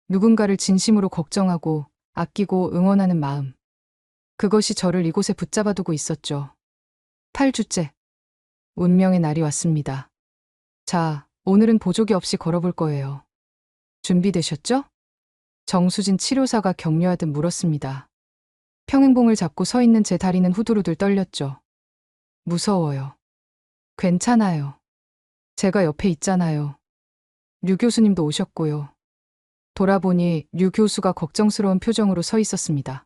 누군가를 진심으로 걱정하고 아끼고 응원하는 마음. 그것이 저를 이곳에 붙잡아두고 있었죠. 8주째. 운명의 날이 왔습니다. 자, 오늘은 보조개 없이 걸어볼 거예요. 준비되셨죠? 정수진 치료사가 격려하듯 물었습니다. 평행봉을 잡고 서 있는 제 다리는 후들후들 떨렸죠. 무서워요. 괜찮아요. 제가 옆에 있잖아요. 류 교수님도 오셨고요. 돌아보니 류 교수가 걱정스러운 표정으로 서 있었습니다.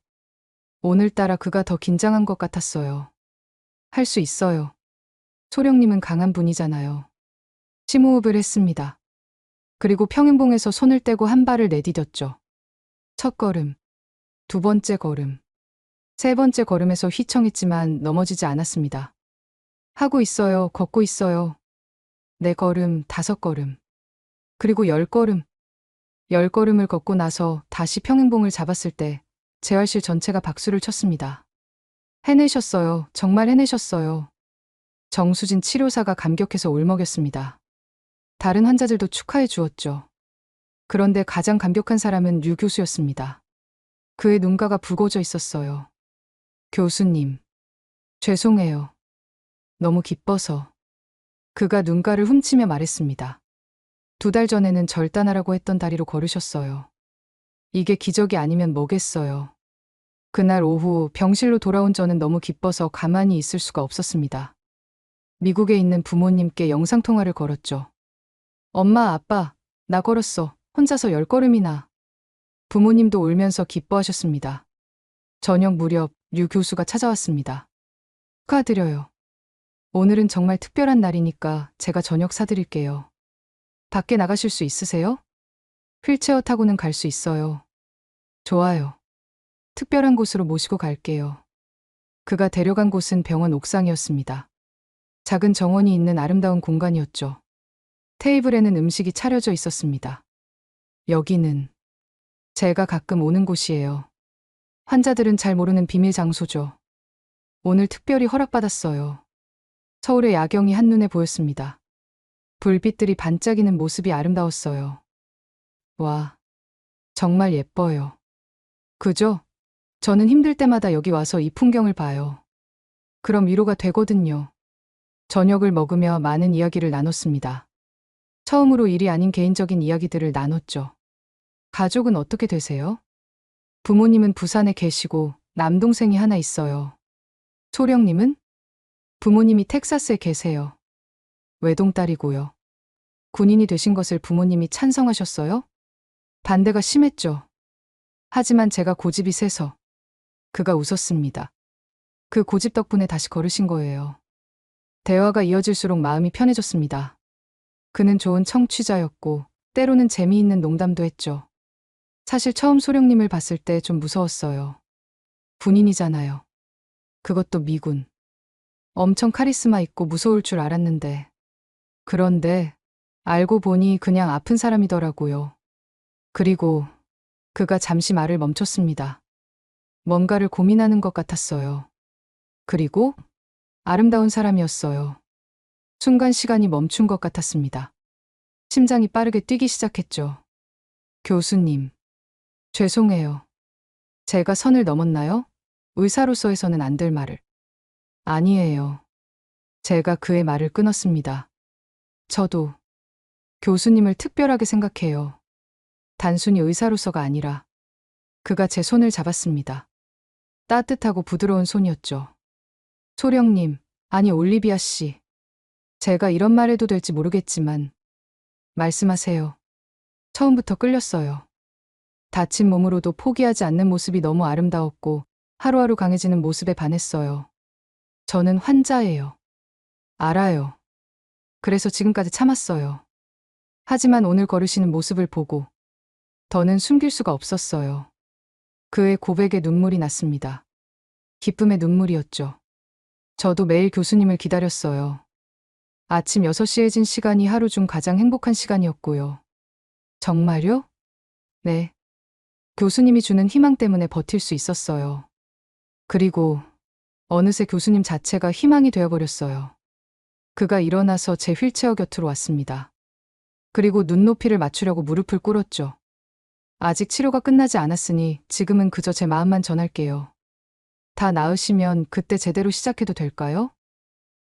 오늘따라 그가 더 긴장한 것 같았어요. 할 수 있어요. 소령님은 강한 분이잖아요. 심호흡을 했습니다. 그리고 평행봉에서 손을 떼고 한 발을 내디뎠죠. 첫 걸음, 두 번째 걸음, 세 번째 걸음에서 휘청했지만 넘어지지 않았습니다. 하고 있어요. 걷고 있어요. 네 걸음, 다섯 걸음, 그리고 10걸음. 10걸음을 걷고 나서 다시 평행봉을 잡았을 때 재활실 전체가 박수를 쳤습니다. 해내셨어요. 정말 해내셨어요. 정수진 치료사가 감격해서 울먹였습니다. 다른 환자들도 축하해 주었죠. 그런데 가장 감격한 사람은 류 교수였습니다. 그의 눈가가 붉어져 있었어요. 교수님, 죄송해요. 너무 기뻐서. 그가 눈가를 훔치며 말했습니다. 2달 전에는 절단하라고 했던 다리로 걸으셨어요. 이게 기적이 아니면 뭐겠어요. 그날 오후 병실로 돌아온 저는 너무 기뻐서 가만히 있을 수가 없었습니다. 미국에 있는 부모님께 영상통화를 걸었죠. 엄마, 아빠, 나 걸었어. 혼자서 10걸음이나. 부모님도 울면서 기뻐하셨습니다. 저녁 무렵 류 교수가 찾아왔습니다. 축하드려요. 오늘은 정말 특별한 날이니까 제가 저녁 사드릴게요. 밖에 나가실 수 있으세요? 휠체어 타고는 갈 수 있어요. 좋아요. 특별한 곳으로 모시고 갈게요. 그가 데려간 곳은 병원 옥상이었습니다. 작은 정원이 있는 아름다운 공간이었죠. 테이블에는 음식이 차려져 있었습니다. 여기는 제가 가끔 오는 곳이에요. 환자들은 잘 모르는 비밀 장소죠. 오늘 특별히 허락받았어요. 서울의 야경이 한눈에 보였습니다. 불빛들이 반짝이는 모습이 아름다웠어요. 와, 정말 예뻐요. 그죠? 저는 힘들 때마다 여기 와서 이 풍경을 봐요. 그럼 위로가 되거든요. 저녁을 먹으며 많은 이야기를 나눴습니다. 처음으로 일이 아닌 개인적인 이야기들을 나눴죠. 가족은 어떻게 되세요? 부모님은 부산에 계시고 남동생이 하나 있어요. 소령님은? 부모님이 텍사스에 계세요. 외동딸이고요. 군인이 되신 것을 부모님이 찬성하셨어요? 반대가 심했죠. 하지만 제가 고집이 세서 그가 웃었습니다. 그 고집 덕분에 다시 걸으신 거예요. 대화가 이어질수록 마음이 편해졌습니다. 그는 좋은 청취자였고 때로는 재미있는 농담도 했죠. 사실 처음 소령님을 봤을 때 좀 무서웠어요. 군인이잖아요. 그것도 미군. 엄청 카리스마 있고 무서울 줄 알았는데. 그런데 알고 보니 그냥 아픈 사람이더라고요. 그리고 그가 잠시 말을 멈췄습니다. 뭔가를 고민하는 것 같았어요. 그리고 아름다운 사람이었어요. 순간 시간이 멈춘 것 같았습니다. 심장이 빠르게 뛰기 시작했죠. 교수님, 죄송해요. 제가 선을 넘었나요? 의사로서 해서는 안 될 말을. 아니에요. 제가 그의 말을 끊었습니다. 저도 교수님을 특별하게 생각해요. 단순히 의사로서가 아니라 그가 제 손을 잡았습니다. 따뜻하고 부드러운 손이었죠. 소령님, 아니 올리비아 씨. 제가 이런 말 해도 될지 모르겠지만 말씀하세요. 처음부터 끌렸어요. 다친 몸으로도 포기하지 않는 모습이 너무 아름다웠고 하루하루 강해지는 모습에 반했어요. 저는 환자예요. 알아요. 그래서 지금까지 참았어요. 하지만 오늘 걸으시는 모습을 보고 더는 숨길 수가 없었어요. 그의 고백에 눈물이 났습니다. 기쁨의 눈물이었죠. 저도 매일 교수님을 기다렸어요. 아침 6시에 진 시간이 하루 중 가장 행복한 시간이었고요. 정말요? 네. 교수님이 주는 희망 때문에 버틸 수 있었어요. 그리고 어느새 교수님 자체가 희망이 되어버렸어요. 그가 일어나서 제 휠체어 곁으로 왔습니다. 그리고 눈높이를 맞추려고 무릎을 꿇었죠. 아직 치료가 끝나지 않았으니 지금은 그저 제 마음만 전할게요. 다 나으시면 그때 제대로 시작해도 될까요?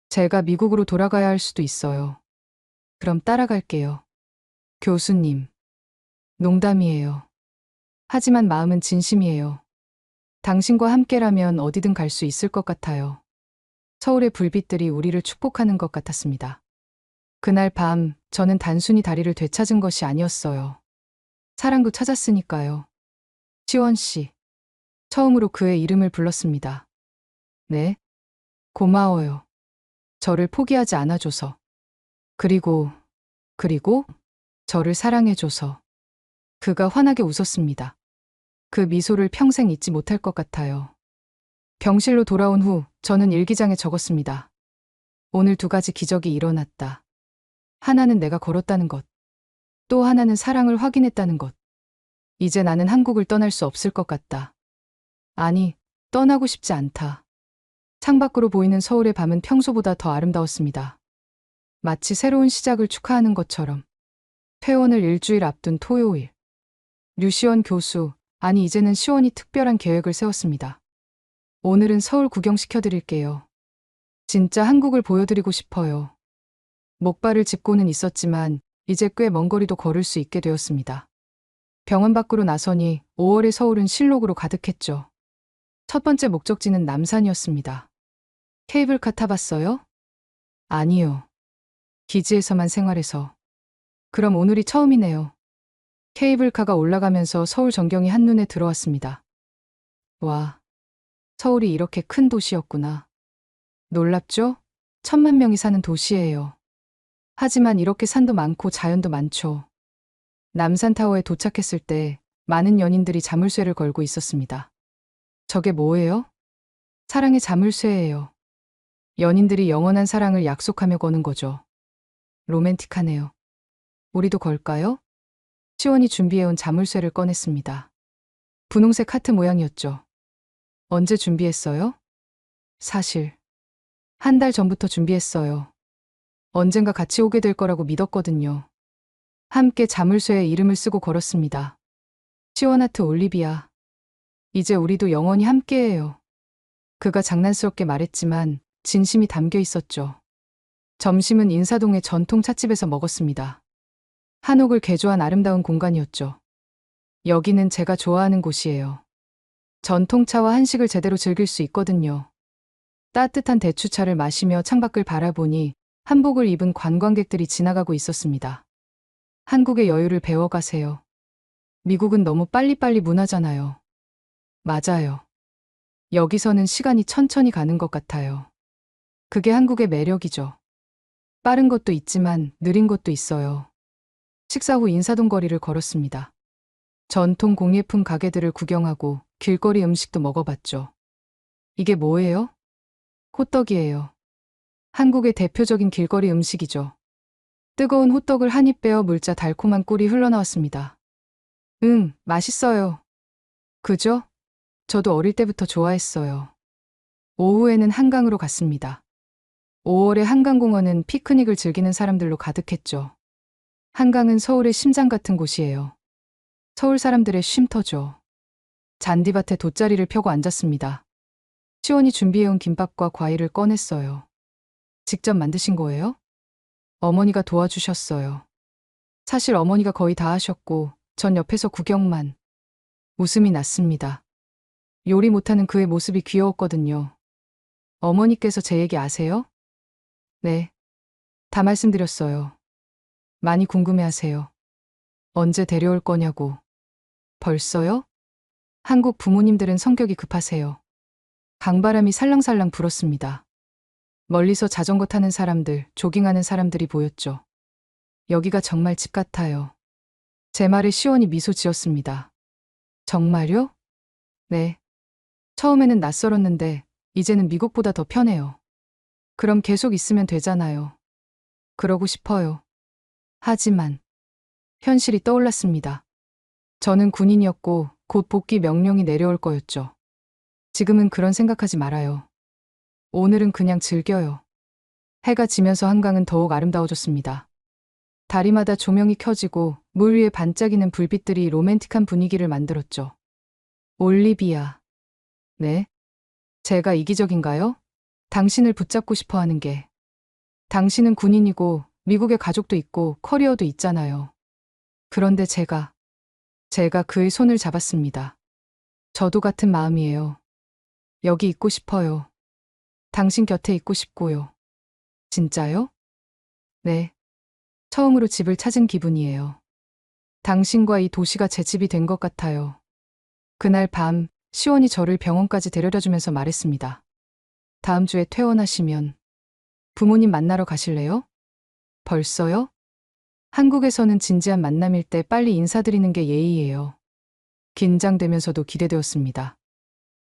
제가 미국으로 돌아가야 할 수도 있어요. 그럼 따라갈게요. 교수님. 농담이에요. 하지만 마음은 진심이에요. 당신과 함께라면 어디든 갈 수 있을 것 같아요. 서울의 불빛들이 우리를 축복하는 것 같았습니다. 그날 밤 저는 단순히 다리를 되찾은 것이 아니었어요. 사랑도 찾았으니까요. 시원 씨. 처음으로 그의 이름을 불렀습니다. 네. 고마워요. 저를 포기하지 않아줘서. 그리고 저를 사랑해줘서. 그가 환하게 웃었습니다. 그 미소를 평생 잊지 못할 것 같아요. 병실로 돌아온 후 저는 일기장에 적었습니다. 오늘 2가지 기적이 일어났다. 하나는 내가 걸었다는 것. 또 하나는 사랑을 확인했다는 것. 이제 나는 한국을 떠날 수 없을 것 같다. 아니, 떠나고 싶지 않다. 창밖으로 보이는 서울의 밤은 평소보다 더 아름다웠습니다. 마치 새로운 시작을 축하하는 것처럼. 퇴원을 일주일 앞둔 토요일. 류시원 교수, 아니 이제는 시원이 특별한 계획을 세웠습니다. 오늘은 서울 구경시켜드릴게요. 진짜 한국을 보여드리고 싶어요. 목발을 짚고는 있었지만 이제 꽤 먼 거리도 걸을 수 있게 되었습니다. 병원 밖으로 나서니 5월의 서울은 실록으로 가득했죠. 첫 번째 목적지는 남산이었습니다. 케이블카 타봤어요? 아니요. 기지에서만 생활해서. 그럼 오늘이 처음이네요. 케이블카가 올라가면서 서울 전경이 한눈에 들어왔습니다. 와, 서울이 이렇게 큰 도시였구나. 놀랍죠? 1,000만 명이 사는 도시예요. 하지만 이렇게 산도 많고 자연도 많죠. 남산타워에 도착했을 때 많은 연인들이 자물쇠를 걸고 있었습니다. 저게 뭐예요? 사랑의 자물쇠예요. 연인들이 영원한 사랑을 약속하며 거는 거죠. 로맨틱하네요. 우리도 걸까요? 시원이 준비해온 자물쇠를 꺼냈습니다. 분홍색 하트 모양이었죠. 언제 준비했어요? 사실 한 달 전부터 준비했어요. 언젠가 같이 오게 될 거라고 믿었거든요. 함께 자물쇠에 이름을 쓰고 걸었습니다. 시원 하트 올리비아. 이제 우리도 영원히 함께해요. 그가 장난스럽게 말했지만 진심이 담겨 있었죠. 점심은 인사동의 전통 찻집에서 먹었습니다. 한옥을 개조한 아름다운 공간이었죠. 여기는 제가 좋아하는 곳이에요. 전통차와 한식을 제대로 즐길 수 있거든요. 따뜻한 대추차를 마시며 창밖을 바라보니 한복을 입은 관광객들이 지나가고 있었습니다. 한국의 여유를 배워가세요. 미국은 너무 빨리빨리 문화잖아요. 맞아요. 여기서는 시간이 천천히 가는 것 같아요. 그게 한국의 매력이죠. 빠른 것도 있지만 느린 것도 있어요. 식사 후 인사동 거리를 걸었습니다. 전통 공예품 가게들을 구경하고 길거리 음식도 먹어봤죠. 이게 뭐예요? 호떡이에요. 한국의 대표적인 길거리 음식이죠. 뜨거운 호떡을 한 입 베어 물자 달콤한 꿀이 흘러나왔습니다. 맛있어요. 그죠? 저도 어릴 때부터 좋아했어요. 오후에는 한강으로 갔습니다. 5월의 한강공원은 피크닉을 즐기는 사람들로 가득했죠. 한강은 서울의 심장 같은 곳이에요. 서울 사람들의 쉼터죠. 잔디밭에 돗자리를 펴고 앉았습니다. 시원이 준비해온 김밥과 과일을 꺼냈어요. 직접 만드신 거예요? 어머니가 도와주셨어요. 사실 어머니가 거의 다 하셨고 전 옆에서 구경만. 웃음이 났습니다. 요리 못하는 그의 모습이 귀여웠거든요. 어머니께서 제 얘기 아세요? 네. 다 말씀드렸어요. 많이 궁금해하세요. 언제 데려올 거냐고. 벌써요? 한국 부모님들은 성격이 급하세요. 강바람이 살랑살랑 불었습니다. 멀리서 자전거 타는 사람들, 조깅하는 사람들이 보였죠. 여기가 정말 집 같아요. 제 말에 시원히 미소 지었습니다. 정말요? 네. 처음에는 낯설었는데 이제는 미국보다 더 편해요. 그럼 계속 있으면 되잖아요. 그러고 싶어요. 하지만 현실이 떠올랐습니다. 저는 군인이었고 곧 복귀 명령이 내려올 거였죠. 지금은 그런 생각하지 말아요. 오늘은 그냥 즐겨요. 해가 지면서 한강은 더욱 아름다워졌습니다. 다리마다 조명이 켜지고 물 위에 반짝이는 불빛들이 로맨틱한 분위기를 만들었죠. 올리비아. 네? 제가 이기적인가요? 당신을 붙잡고 싶어 하는 게. 당신은 군인이고 미국에 가족도 있고 커리어도 있잖아요. 그런데 제가 그의 손을 잡았습니다. 저도 같은 마음이에요. 여기 있고 싶어요. 당신 곁에 있고 싶고요. 진짜요? 네. 처음으로 집을 찾은 기분이에요. 당신과 이 도시가 제 집이 된 것 같아요. 그날 밤 시원이 저를 병원까지 데려다주면서 말했습니다. 다음 주에 퇴원하시면 부모님 만나러 가실래요? 벌써요? 한국에서는 진지한 만남일 때 빨리 인사드리는 게 예의예요. 긴장되면서도 기대되었습니다.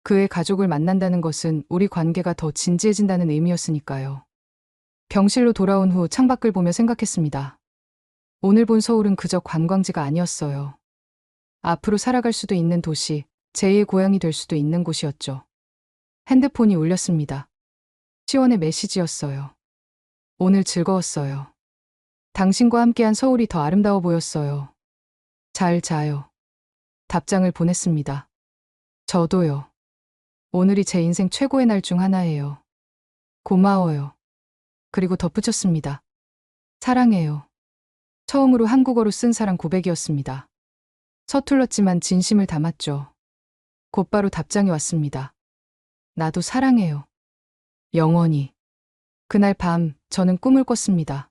그의 가족을 만난다는 것은 우리 관계가 더 진지해진다는 의미였으니까요. 병실로 돌아온 후 창밖을 보며 생각했습니다. 오늘 본 서울은 그저 관광지가 아니었어요. 앞으로 살아갈 수도 있는 도시, 제2의 고향이 될 수도 있는 곳이었죠. 핸드폰이 울렸습니다. 시원의 메시지였어요. 오늘 즐거웠어요. 당신과 함께한 서울이 더 아름다워 보였어요. 잘 자요. 답장을 보냈습니다. 저도요. 오늘이 제 인생 최고의 날 중 하나예요. 고마워요. 그리고 덧붙였습니다. 사랑해요. 처음으로 한국어로 쓴 사랑 고백이었습니다. 서툴렀지만 진심을 담았죠. 곧바로 답장이 왔습니다. 나도 사랑해요. 영원히. 그날 밤 저는 꿈을 꿨습니다.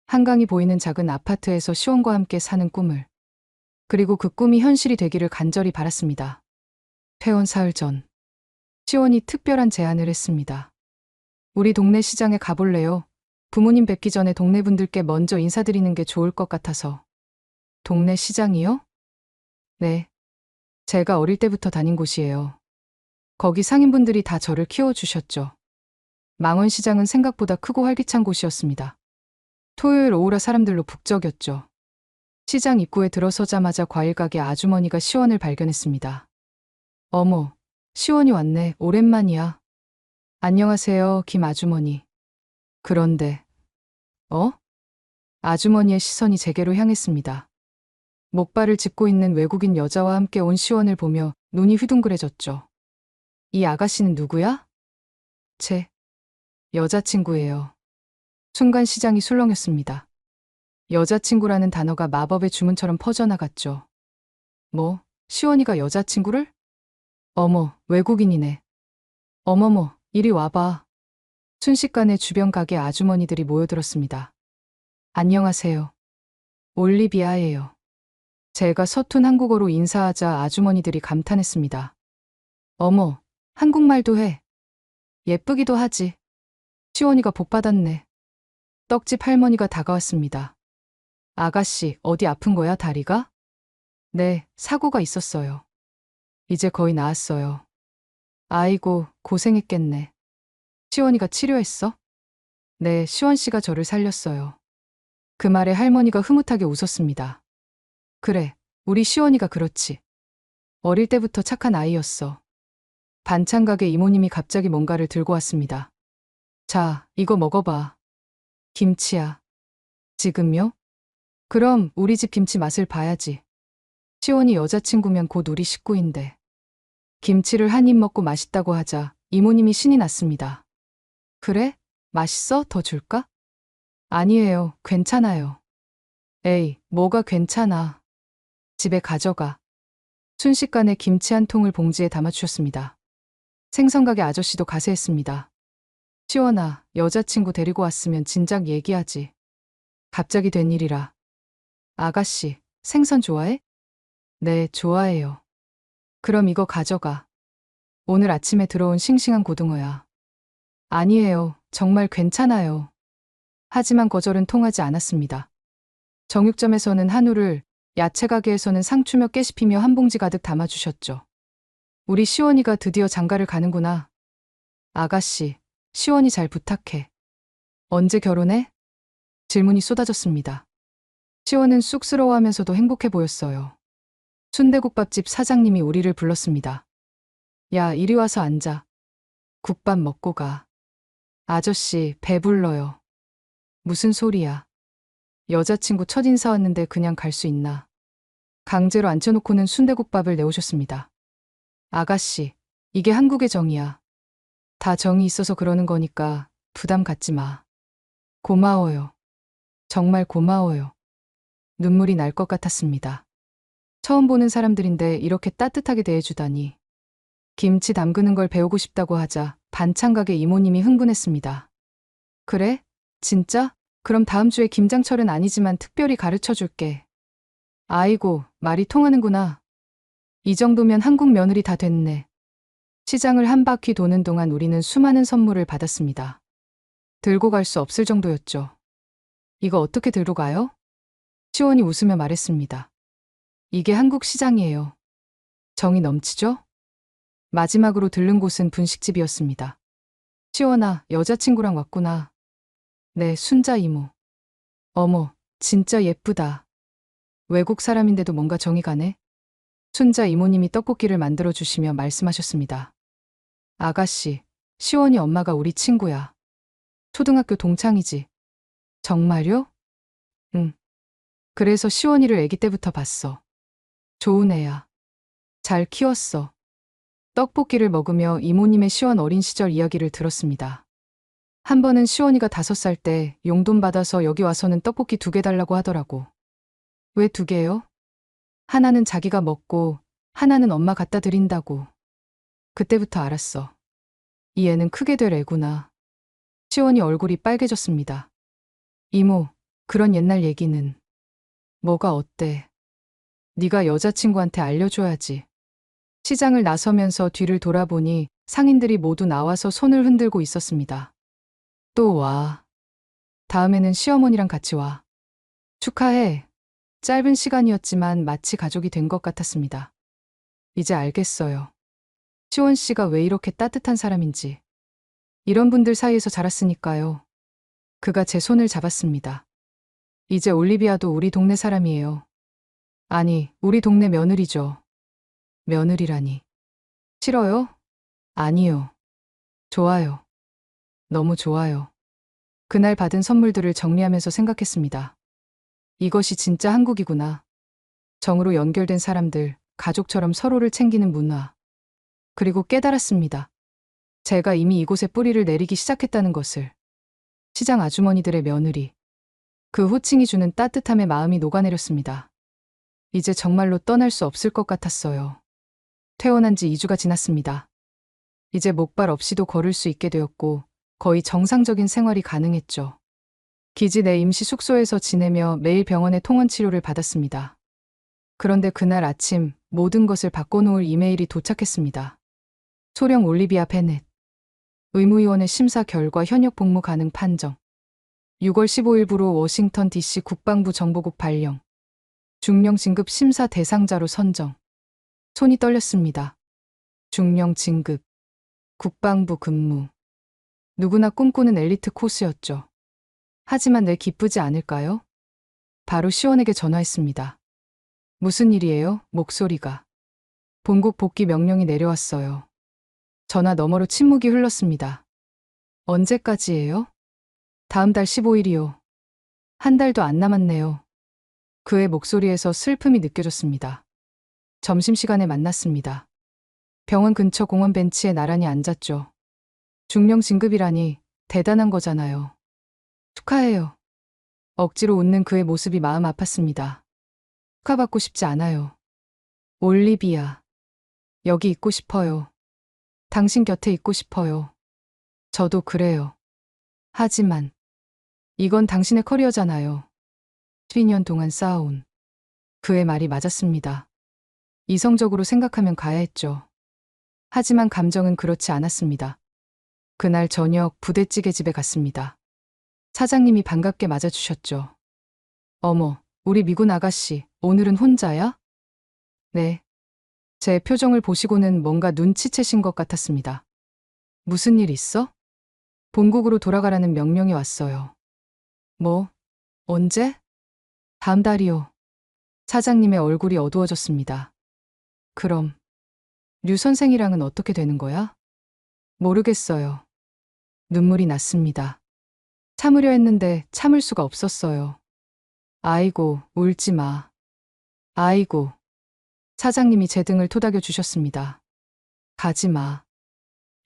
한강이 보이는 작은 아파트에서 시원과 함께 사는 꿈을. 그리고 그 꿈이 현실이 되기를 간절히 바랐습니다. 퇴원 사흘 전 시원이 특별한 제안을 했습니다. 우리 동네 시장에 가볼래요? 부모님 뵙기 전에 동네 분들께 먼저 인사드리는 게 좋을 것 같아서. 동네 시장이요? 네. 제가 어릴 때부터 다닌 곳이에요. 거기 상인분들이 다 저를 키워주셨죠. 망원시장은 생각보다 크고 활기찬 곳이었습니다. 토요일 오후라 사람들로 북적였죠. 시장 입구에 들어서자마자 과일 가게 아주머니가 시원을 발견했습니다. 어머, 시원이 왔네. 오랜만이야. 안녕하세요, 김 아주머니. 그런데, 아주머니의 시선이 제게로 향했습니다. 목발을 짚고 있는 외국인 여자와 함께 온 시원을 보며 눈이 휘둥그레졌죠. 이 아가씨는 누구야? 제 여자친구예요. 순간 시장이 술렁였습니다. 여자친구라는 단어가 마법의 주문처럼 퍼져나갔죠. 뭐, 시원이가 여자친구를? 어머, 외국인이네. 어머머, 이리 와봐. 순식간에 주변 가게 아주머니들이 모여들었습니다. 안녕하세요. 올리비아예요. 제가 서툰 한국어로 인사하자 아주머니들이 감탄했습니다. 어머, 한국말도 해. 예쁘기도 하지. 시원이가 복 받았네. 떡집 할머니가 다가왔습니다. 아가씨, 어디 아픈 거야, 다리가? 네, 사고가 있었어요. 이제 거의 나았어요. 아이고, 고생했겠네. 시원이가 치료했어? 네, 시원 씨가 저를 살렸어요. 그 말에 할머니가 흐뭇하게 웃었습니다. 그래, 우리 시원이가 그렇지. 어릴 때부터 착한 아이였어. 반찬 가게 이모님이 갑자기 뭔가를 들고 왔습니다. 자, 이거 먹어봐. 김치야. 지금요? 그럼 우리 집 김치 맛을 봐야지. 시원이 여자친구면 곧 우리 식구인데. 김치를 한 입 먹고 맛있다고 하자 이모님이 신이 났습니다. 그래? 맛있어? 더 줄까? 아니에요. 괜찮아요. 에이, 뭐가 괜찮아. 집에 가져가. 순식간에 김치 한 통을 봉지에 담아주셨습니다. 생선가게 아저씨도 가세했습니다. 시원아, 여자친구 데리고 왔으면 진작 얘기하지. 갑자기 된 일이라. 아가씨, 생선 좋아해? 네, 좋아해요. 그럼 이거 가져가. 오늘 아침에 들어온 싱싱한 고등어야. 아니에요. 정말 괜찮아요. 하지만 거절은 통하지 않았습니다. 정육점에서는 한우를, 야채 가게에서는 상추며 깨씹히며 한 봉지 가득 담아주셨죠. 우리 시원이가 드디어 장가를 가는구나. 아가씨, 시원이 잘 부탁해. 언제 결혼해? 질문이 쏟아졌습니다. 시원은 쑥스러워하면서도 행복해 보였어요. 순대국밥집 사장님이 우리를 불렀습니다. 야, 이리 와서 앉아. 국밥 먹고 가. 아저씨, 배불러요. 무슨 소리야. 여자친구 첫인사 왔는데 그냥 갈 수 있나. 강제로 앉혀놓고는 순대국밥을 내오셨습니다. 아가씨, 이게 한국의 정이야. 다 정이 있어서 그러는 거니까 부담 갖지 마. 고마워요. 정말 고마워요. 눈물이 날 것 같았습니다. 처음 보는 사람들인데 이렇게 따뜻하게 대해주다니. 김치 담그는 걸 배우고 싶다고 하자 반찬 가게 이모님이 흥분했습니다. 그래? 진짜? 그럼 다음 주에 김장철은 아니지만 특별히 가르쳐 줄게. 아이고, 말이 통하는구나. 이 정도면 한국 며느리 다 됐네. 시장을 한 바퀴 도는 동안 우리는 수많은 선물을 받았습니다. 들고 갈 수 없을 정도였죠. 이거 어떻게 들고 가요? 시원이 웃으며 말했습니다. 이게 한국 시장이에요. 정이 넘치죠? 마지막으로 들른 곳은 분식집이었습니다. 시원아, 여자친구랑 왔구나. 네, 순자 이모. 어머, 진짜 예쁘다. 외국 사람인데도 뭔가 정이 가네. 순자 이모님이 떡볶이를 만들어 주시며 말씀하셨습니다. 아가씨, 시원이 엄마가 우리 친구야. 초등학교 동창이지. 정말요? 응. 그래서 시원이를 아기 때부터 봤어. 좋은 애야. 잘 키웠어. 떡볶이를 먹으며 이모님의 시원 어린 시절 이야기를 들었습니다. 한 번은 시원이가 5살 때 용돈 받아서 여기 와서는 떡볶이 2개 달라고 하더라고. 왜 2개요? 하나는 자기가 먹고 하나는 엄마 갖다 드린다고. 그때부터 알았어. 이 애는 크게 될 애구나. 시원이 얼굴이 빨개졌습니다. 이모, 그런 옛날 얘기는. 뭐가 어때? 네가 여자친구한테 알려줘야지. 시장을 나서면서 뒤를 돌아보니 상인들이 모두 나와서 손을 흔들고 있었습니다. 또 와. 다음에는 시어머니랑 같이 와. 축하해. 짧은 시간이었지만 마치 가족이 된 것 같았습니다. 이제 알겠어요. 시원 씨가 왜 이렇게 따뜻한 사람인지. 이런 분들 사이에서 자랐으니까요. 그가 제 손을 잡았습니다. 이제 올리비아도 우리 동네 사람이에요. 아니, 우리 동네 며느리죠. 며느리라니. 싫어요? 아니요. 좋아요. 너무 좋아요. 그날 받은 선물들을 정리하면서 생각했습니다. 이것이 진짜 한국이구나. 정으로 연결된 사람들, 가족처럼 서로를 챙기는 문화. 그리고 깨달았습니다. 제가 이미 이곳에 뿌리를 내리기 시작했다는 것을. 시장 아주머니들의 며느리. 그 호칭이 주는 따뜻함에 마음이 녹아내렸습니다. 이제 정말로 떠날 수 없을 것 같았어요. 퇴원한 지 2주가 지났습니다. 이제 목발 없이도 걸을 수 있게 되었고 거의 정상적인 생활이 가능했죠. 기지 내 임시 숙소에서 지내며 매일 병원에 통원 치료를 받았습니다. 그런데 그날 아침 모든 것을 바꿔놓을 이메일이 도착했습니다. 소령 올리비아 베넷. 의무위원회 심사 결과 현역 복무 가능 판정. 6월 15일부로 워싱턴 DC 국방부 정보국 발령. 중령 진급 심사 대상자로 선정. 손이 떨렸습니다. 중령 진급. 국방부 근무. 누구나 꿈꾸는 엘리트 코스였죠. 하지만 내 기쁘지 않을까요? 바로 시원에게 전화했습니다. 무슨 일이에요? 목소리가. 본국 복귀 명령이 내려왔어요. 전화 너머로 침묵이 흘렀습니다. 언제까지예요? 다음 달 15일이요. 한 달도 안 남았네요. 그의 목소리에서 슬픔이 느껴졌습니다. 점심시간에 만났습니다. 병원 근처 공원 벤치에 나란히 앉았죠. 중령 진급이라니 대단한 거잖아요. 축하해요. 억지로 웃는 그의 모습이 마음 아팠습니다. 축하받고 싶지 않아요. 올리비아. 여기 있고 싶어요. 당신 곁에 있고 싶어요. 저도 그래요. 하지만 이건 당신의 커리어잖아요. 12년 동안 쌓아온. 그의 말이 맞았습니다. 이성적으로 생각하면 가야 했죠. 하지만 감정은 그렇지 않았습니다. 그날 저녁 부대찌개 집에 갔습니다. 사장님이 반갑게 맞아주셨죠. 어머, 우리 미군 아가씨, 오늘은 혼자야? 네. 제 표정을 보시고는 뭔가 눈치채신 것 같았습니다. 무슨 일 있어? 본국으로 돌아가라는 명령이 왔어요. 뭐? 언제? 다음 달이요. 사장님의 얼굴이 어두워졌습니다. 그럼 류 선생이랑은 어떻게 되는 거야? 모르겠어요. 눈물이 났습니다. 참으려 했는데 참을 수가 없었어요. 아이고, 울지 마. 아이고. 사장님이 제 등을 토닥여 주셨습니다. 가지 마.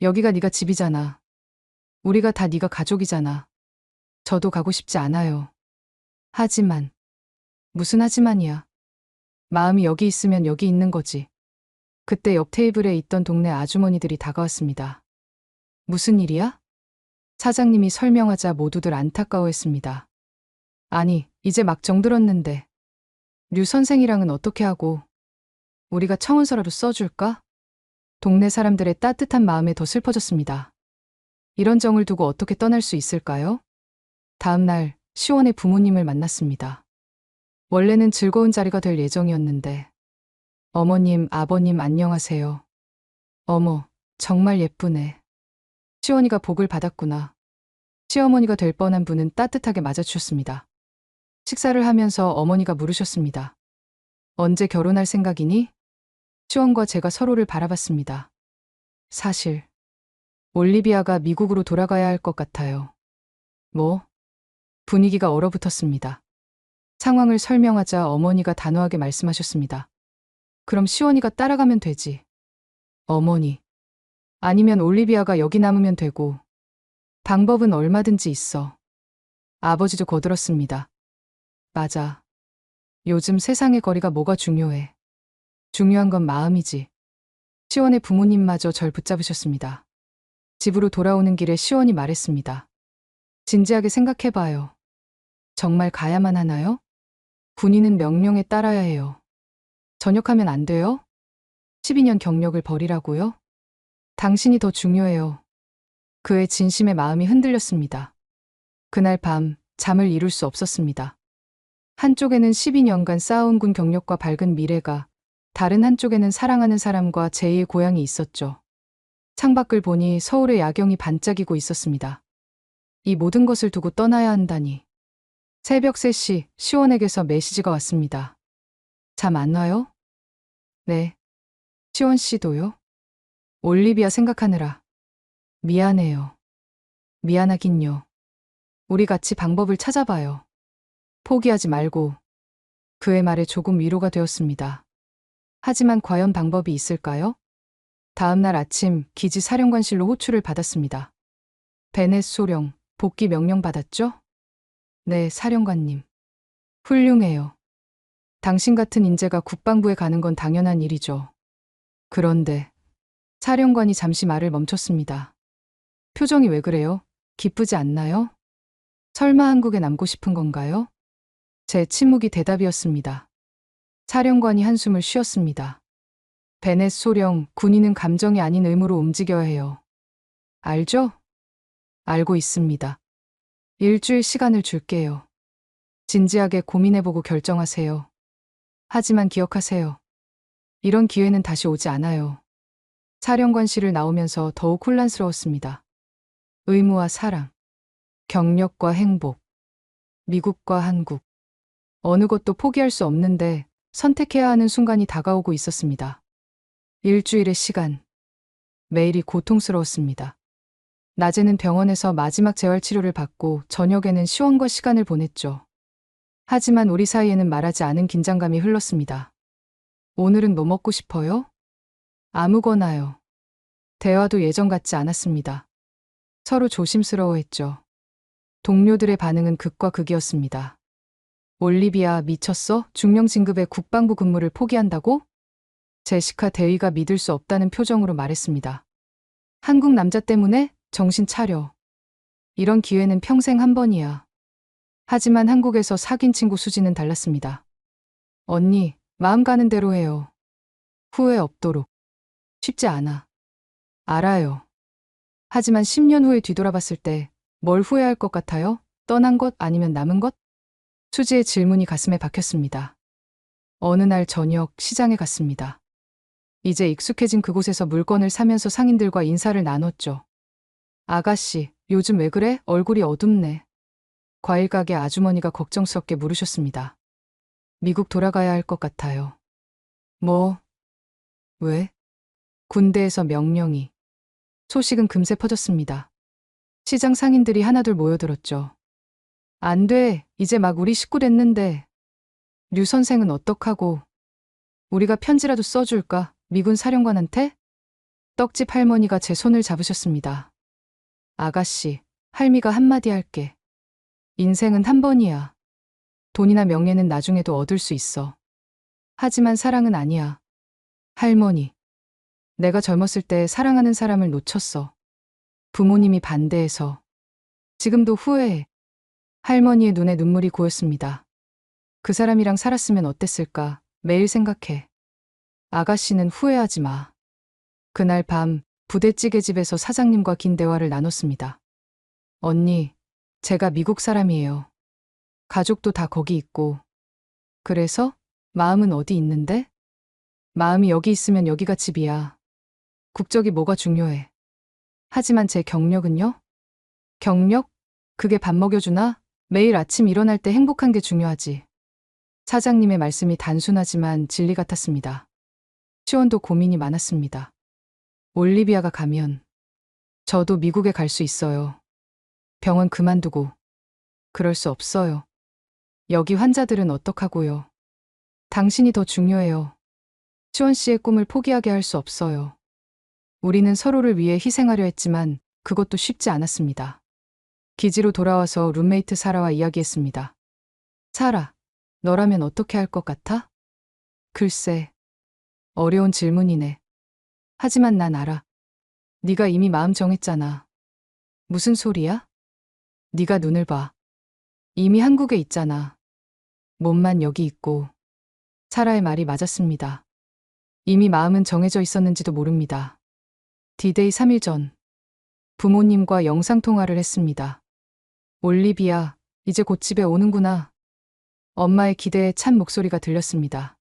여기가 네가 집이잖아. 우리가 다 네가 가족이잖아. 저도 가고 싶지 않아요. 하지만. 무슨 하지만이야. 마음이 여기 있으면 여기 있는 거지. 그때 옆 테이블에 있던 동네 아주머니들이 다가왔습니다. 무슨 일이야? 사장님이 설명하자 모두들 안타까워했습니다. 아니, 이제 막 정들었는데. 류 선생이랑은 어떻게 하고? 우리가 청원서라도 써줄까? 동네 사람들의 따뜻한 마음에 더 슬퍼졌습니다. 이런 정을 두고 어떻게 떠날 수 있을까요? 다음 날 시원의 부모님을 만났습니다. 원래는 즐거운 자리가 될 예정이었는데. 어머님, 아버님 안녕하세요. 어머, 정말 예쁘네. 시원이가 복을 받았구나. 시어머니가 될 뻔한 분은 따뜻하게 맞아주셨습니다. 식사를 하면서 어머니가 물으셨습니다. 언제 결혼할 생각이니? 시원과 제가 서로를 바라봤습니다. 사실 올리비아가 미국으로 돌아가야 할 것 같아요. 뭐? 분위기가 얼어붙었습니다. 상황을 설명하자 어머니가 단호하게 말씀하셨습니다. 그럼 시원이가 따라가면 되지. 어머니. 아니면 올리비아가 여기 남으면 되고. 방법은 얼마든지 있어. 아버지도 거들었습니다. 맞아. 요즘 세상의 거리가 뭐가 중요해. 중요한 건 마음이지. 시원의 부모님마저 절 붙잡으셨습니다. 집으로 돌아오는 길에 시원이 말했습니다. 진지하게 생각해봐요. 정말 가야만 하나요? 군인은 명령에 따라야 해요. 전역하면 안 돼요? 12년 경력을 버리라고요? 당신이 더 중요해요. 그의 진심의 마음이 흔들렸습니다. 그날 밤 잠을 이룰 수 없었습니다. 한쪽에는 12년간 쌓아온 군 경력과 밝은 미래가, 다른 한쪽에는 사랑하는 사람과 제2의 고향이 있었죠. 창밖을 보니 서울의 야경이 반짝이고 있었습니다. 이 모든 것을 두고 떠나야 한다니. 새벽 3시 시원에게서 메시지가 왔습니다. 잠 안 와요? 네. 시원 씨도요? 올리비아 생각하느라. 미안해요. 미안하긴요. 우리 같이 방법을 찾아봐요. 포기하지 말고. 그의 말에 조금 위로가 되었습니다. 하지만 과연 방법이 있을까요? 다음 날 아침 기지 사령관실로 호출을 받았습니다. 베넷 소령, 복귀 명령 받았죠? 네, 사령관님. 훌륭해요. 당신 같은 인재가 국방부에 가는 건 당연한 일이죠. 그런데 사령관이 잠시 말을 멈췄습니다. 표정이 왜 그래요? 기쁘지 않나요? 설마 한국에 남고 싶은 건가요? 제 침묵이 대답이었습니다. 사령관이 한숨을 쉬었습니다. 베넷 소령, 군인은 감정이 아닌 의무로 움직여야 해요. 알죠? 알고 있습니다. 일주일 시간을 줄게요. 진지하게 고민해보고 결정하세요. 하지만 기억하세요. 이런 기회는 다시 오지 않아요. 사령관실을 나오면서 더욱 혼란스러웠습니다. 의무와 사랑, 경력과 행복, 미국과 한국. 어느 것도 포기할 수 없는데 선택해야 하는 순간이 다가오고 있었습니다. 일주일의 시간. 매일이 고통스러웠습니다. 낮에는 병원에서 마지막 재활치료를 받고 저녁에는 시원과 시간을 보냈죠. 하지만 우리 사이에는 말하지 않은 긴장감이 흘렀습니다. 오늘은 뭐 먹고 싶어요? 아무거나요. 대화도 예전 같지 않았습니다. 서로 조심스러워했죠. 동료들의 반응은 극과 극이었습니다. 올리비아 미쳤어? 중령 진급의 국방부 근무를 포기한다고? 제시카 대위가 믿을 수 없다는 표정으로 말했습니다. 한국 남자 때문에? 정신 차려. 이런 기회는 평생 한 번이야. 하지만 한국에서 사귄 친구 수지는 달랐습니다. 언니, 마음 가는 대로 해요. 후회 없도록. 쉽지 않아. 알아요. 하지만 10년 후에 뒤돌아봤을 때 뭘 후회할 것 같아요? 떠난 것 아니면 남은 것? 수지의 질문이 가슴에 박혔습니다. 어느 날 저녁 시장에 갔습니다. 이제 익숙해진 그곳에서 물건을 사면서 상인들과 인사를 나눴죠. 아가씨, 요즘 왜 그래? 얼굴이 어둡네. 과일 가게 아주머니가 걱정스럽게 물으셨습니다. 미국 돌아가야 할 것 같아요. 뭐? 왜? 군대에서 명령이. 소식은 금세 퍼졌습니다. 시장 상인들이 하나둘 모여들었죠. 안 돼, 이제 막 우리 식구 됐는데. 류 선생은 어떡하고. 우리가 편지라도 써줄까? 미군 사령관한테? 떡집 할머니가 제 손을 잡으셨습니다. 아가씨, 할미가 한마디 할게. 인생은 한 번이야. 돈이나 명예는 나중에도 얻을 수 있어. 하지만 사랑은 아니야. 할머니, 내가 젊었을 때 사랑하는 사람을 놓쳤어. 부모님이 반대해서. 지금도 후회해. 할머니의 눈에 눈물이 고였습니다. 그 사람이랑 살았으면 어땠을까? 매일 생각해. 아가씨는 후회하지 마. 그날 밤 부대찌개집에서 사장님과 긴 대화를 나눴습니다. 언니, 제가 미국 사람이에요. 가족도 다 거기 있고. 그래서? 마음은 어디 있는데? 마음이 여기 있으면 여기가 집이야. 국적이 뭐가 중요해. 하지만 제 경력은요? 경력? 그게 밥 먹여주나? 매일 아침 일어날 때 행복한 게 중요하지. 사장님의 말씀이 단순하지만 진리 같았습니다. 시원도 고민이 많았습니다. 올리비아가 가면 저도 미국에 갈 수 있어요. 병원 그만두고. 그럴 수 없어요. 여기 환자들은 어떡하고요. 당신이 더 중요해요. 시원 씨의 꿈을 포기하게 할 수 없어요. 우리는 서로를 위해 희생하려 했지만 그것도 쉽지 않았습니다. 기지로 돌아와서 룸메이트 사라와 이야기했습니다. 사라, 너라면 어떻게 할 것 같아? 글쎄, 어려운 질문이네. 하지만 난 알아. 네가 이미 마음 정했잖아. 무슨 소리야? 네가 눈을 봐. 이미 한국에 있잖아. 몸만 여기 있고. 사라의 말이 맞았습니다. 이미 마음은 정해져 있었는지도 모릅니다. D-Day 3일 전 부모님과 영상통화를 했습니다. 올리비아, 이제 곧 집에 오는구나. 엄마의 기대에 찬 목소리가 들렸습니다.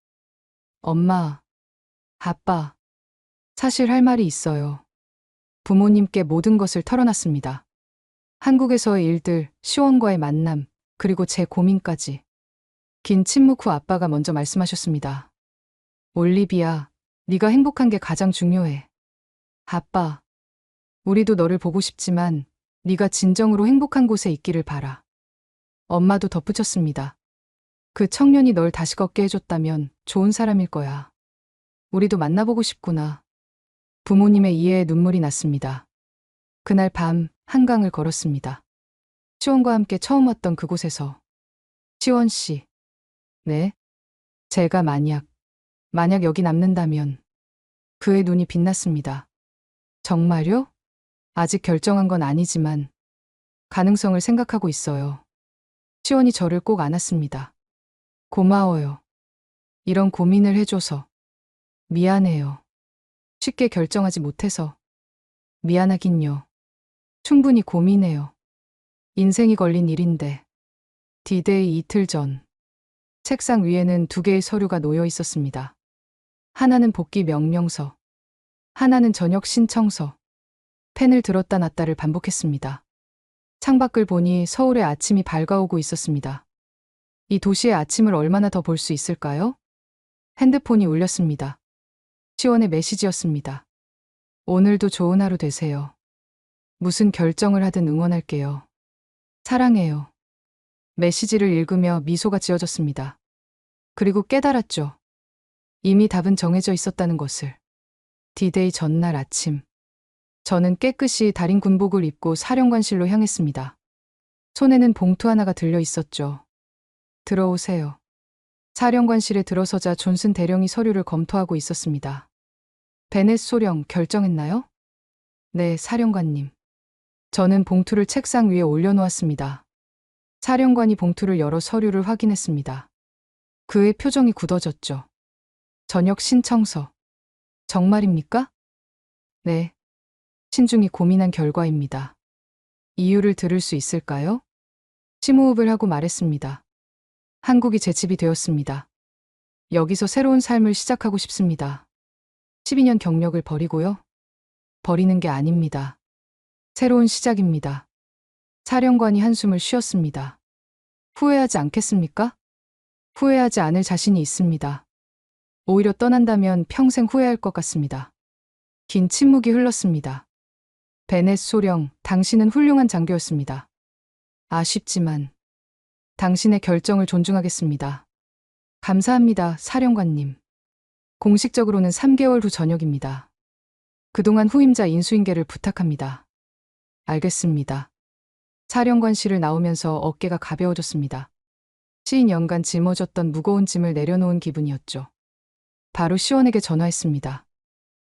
엄마, 아빠, 사실 할 말이 있어요. 부모님께 모든 것을 털어놨습니다. 한국에서의 일들, 시원과의 만남, 그리고 제 고민까지. 긴 침묵 후 아빠가 먼저 말씀하셨습니다. 올리비아, 네가 행복한 게 가장 중요해. 아빠, 우리도 너를 보고 싶지만 네가 진정으로 행복한 곳에 있기를 바라. 엄마도 덧붙였습니다. 그 청년이 널 다시 걷게 해줬다면 좋은 사람일 거야. 우리도 만나보고 싶구나. 부모님의 이해에 눈물이 났습니다. 그날 밤 한강을 걸었습니다. 시원과 함께 처음 왔던 그곳에서. 시원 씨. 네? 제가 만약 여기 남는다면. 그의 눈이 빛났습니다. 정말요? 아직 결정한 건 아니지만 가능성을 생각하고 있어요. 시원이 저를 꼭 안았습니다. 고마워요. 이런 고민을 해줘서. 미안해요. 쉽게 결정하지 못해서. 미안하긴요. 충분히 고민해요. 인생이 걸린 일인데. 디데이 이틀 전. 책상 위에는 2개의 서류가 놓여 있었습니다. 하나는 복귀 명령서. 하나는 전역 신청서. 펜을 들었다 놨다를 반복했습니다. 창밖을 보니 서울의 아침이 밝아오고 있었습니다. 이 도시의 아침을 얼마나 더 볼 수 있을까요? 핸드폰이 울렸습니다. 시원의 메시지였습니다. 오늘도 좋은 하루 되세요. 무슨 결정을 하든 응원할게요. 사랑해요. 메시지를 읽으며 미소가 지어졌습니다. 그리고 깨달았죠. 이미 답은 정해져 있었다는 것을. 디데이 전날 아침. 저는 깨끗이 다린 군복을 입고 사령관실로 향했습니다. 손에는 봉투 하나가 들려 있었죠. 들어오세요. 사령관실에 들어서자 존슨 대령이 서류를 검토하고 있었습니다. 베넷 소령 결정했나요? 네, 사령관님. 저는 봉투를 책상 위에 올려놓았습니다. 사령관이 봉투를 열어 서류를 확인했습니다. 그의 표정이 굳어졌죠. 전역 신청서. 정말입니까? 네. 신중히 고민한 결과입니다. 이유를 들을 수 있을까요? 심호흡을 하고 말했습니다. 한국이 제 집이 되었습니다. 여기서 새로운 삶을 시작하고 싶습니다. 12년 경력을 버리고요. 버리는 게 아닙니다. 새로운 시작입니다. 사령관이 한숨을 쉬었습니다. 후회하지 않겠습니까? 후회하지 않을 자신이 있습니다. 오히려 떠난다면 평생 후회할 것 같습니다. 긴 침묵이 흘렀습니다. 베넷 소령, 당신은 훌륭한 장교였습니다. 아쉽지만 당신의 결정을 존중하겠습니다. 감사합니다, 사령관님. 공식적으로는 3개월 후 저녁입니다. 그동안 후임자 인수인계를 부탁합니다. 알겠습니다. 사령관실을 나오면서 어깨가 가벼워졌습니다. 10년간 짊어졌던 무거운 짐을 내려놓은 기분이었죠. 바로 시원에게 전화했습니다.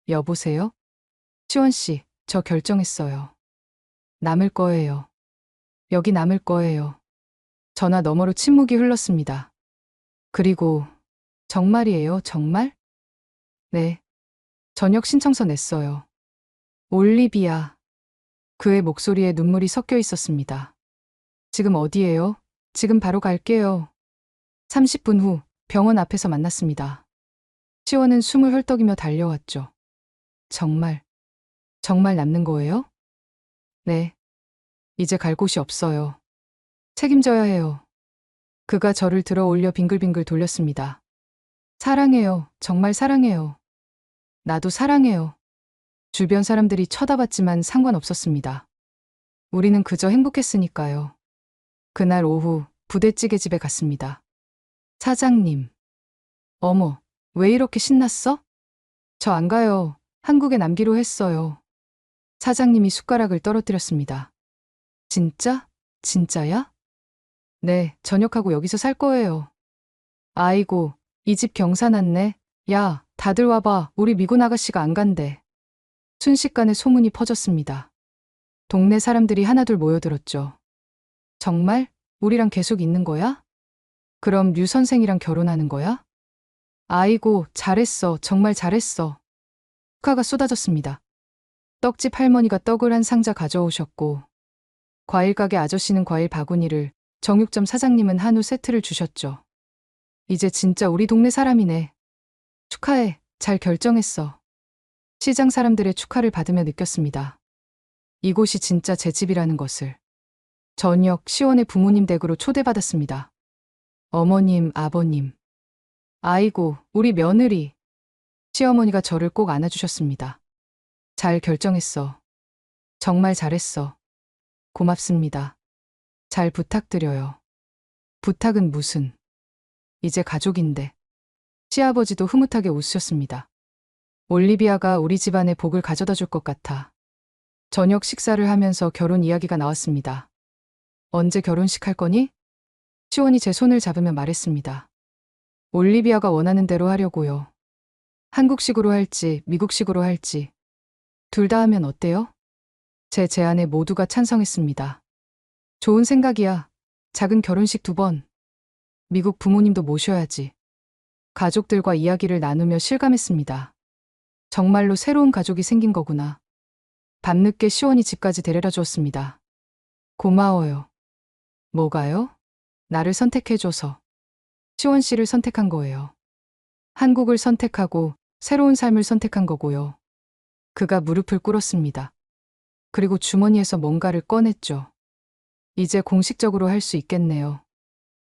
여보세요? 시원 씨, 저 결정했어요. 남을 거예요. 여기 남을 거예요. 전화 너머로 침묵이 흘렀습니다. 그리고 정말이에요, 정말? 네. 전역 신청서 냈어요. 올리비아. 그의 목소리에 눈물이 섞여 있었습니다. 지금 어디예요? 지금 바로 갈게요. 30분 후 병원 앞에서 만났습니다. 시원은 숨을 헐떡이며 달려왔죠. 정말 남는 거예요? 네. 이제 갈 곳이 없어요. 책임져야 해요. 그가 저를 들어 올려 빙글빙글 돌렸습니다. 사랑해요. 정말 사랑해요. 나도 사랑해요. 주변 사람들이 쳐다봤지만 상관없었습니다. 우리는 그저 행복했으니까요. 그날 오후 부대찌개 집에 갔습니다. 사장님. 어머, 왜 이렇게 신났어? 저 안 가요. 한국에 남기로 했어요. 사장님이 숟가락을 떨어뜨렸습니다. 진짜? 진짜야? 네, 전역하고 여기서 살 거예요. 아이고, 이 집 경사 났네. 야, 다들 와봐. 우리 미군 아가씨가 안 간대. 순식간에 소문이 퍼졌습니다. 동네 사람들이 하나둘 모여들었죠. 정말? 우리랑 계속 있는 거야? 그럼 류 선생이랑 결혼하는 거야? 아이고, 잘했어. 정말 잘했어. 축하가 쏟아졌습니다. 떡집 할머니가 떡을 한 상자 가져오셨고, 과일 가게 아저씨는 과일 바구니를, 정육점 사장님은 한우 세트를 주셨죠. 이제 진짜 우리 동네 사람이네. 축하해. 잘 결정했어. 시장 사람들의 축하를 받으며 느꼈습니다. 이곳이 진짜 제 집이라는 것을. 저녁 시원의 부모님 댁으로 초대받았습니다. 어머님, 아버님. 아이고, 우리 며느리. 시어머니가 저를 꼭 안아주셨습니다. 잘 결정했어. 정말 잘했어. 고맙습니다. 잘 부탁드려요. 부탁은 무슨. 이제 가족인데. 시아버지도 흐뭇하게 웃으셨습니다. 올리비아가 우리 집안에 복을 가져다 줄 것 같아. 저녁 식사를 하면서 결혼 이야기가 나왔습니다. 언제 결혼식 할 거니? 시원이 제 손을 잡으며 말했습니다. 올리비아가 원하는 대로 하려고요. 한국식으로 할지 미국식으로 할지 둘 다 하면 어때요? 제 제안에 모두가 찬성했습니다. 좋은 생각이야. 작은 결혼식 2번. 미국 부모님도 모셔야지. 가족들과 이야기를 나누며 실감했습니다. 정말로 새로운 가족이 생긴 거구나. 밤늦게 시원이 집까지 데려다 주었습니다. 고마워요. 뭐가요? 나를 선택해줘서. 시원 씨를 선택한 거예요. 한국을 선택하고 새로운 삶을 선택한 거고요. 그가 무릎을 꿇었습니다. 그리고 주머니에서 뭔가를 꺼냈죠. 이제 공식적으로 할 수 있겠네요.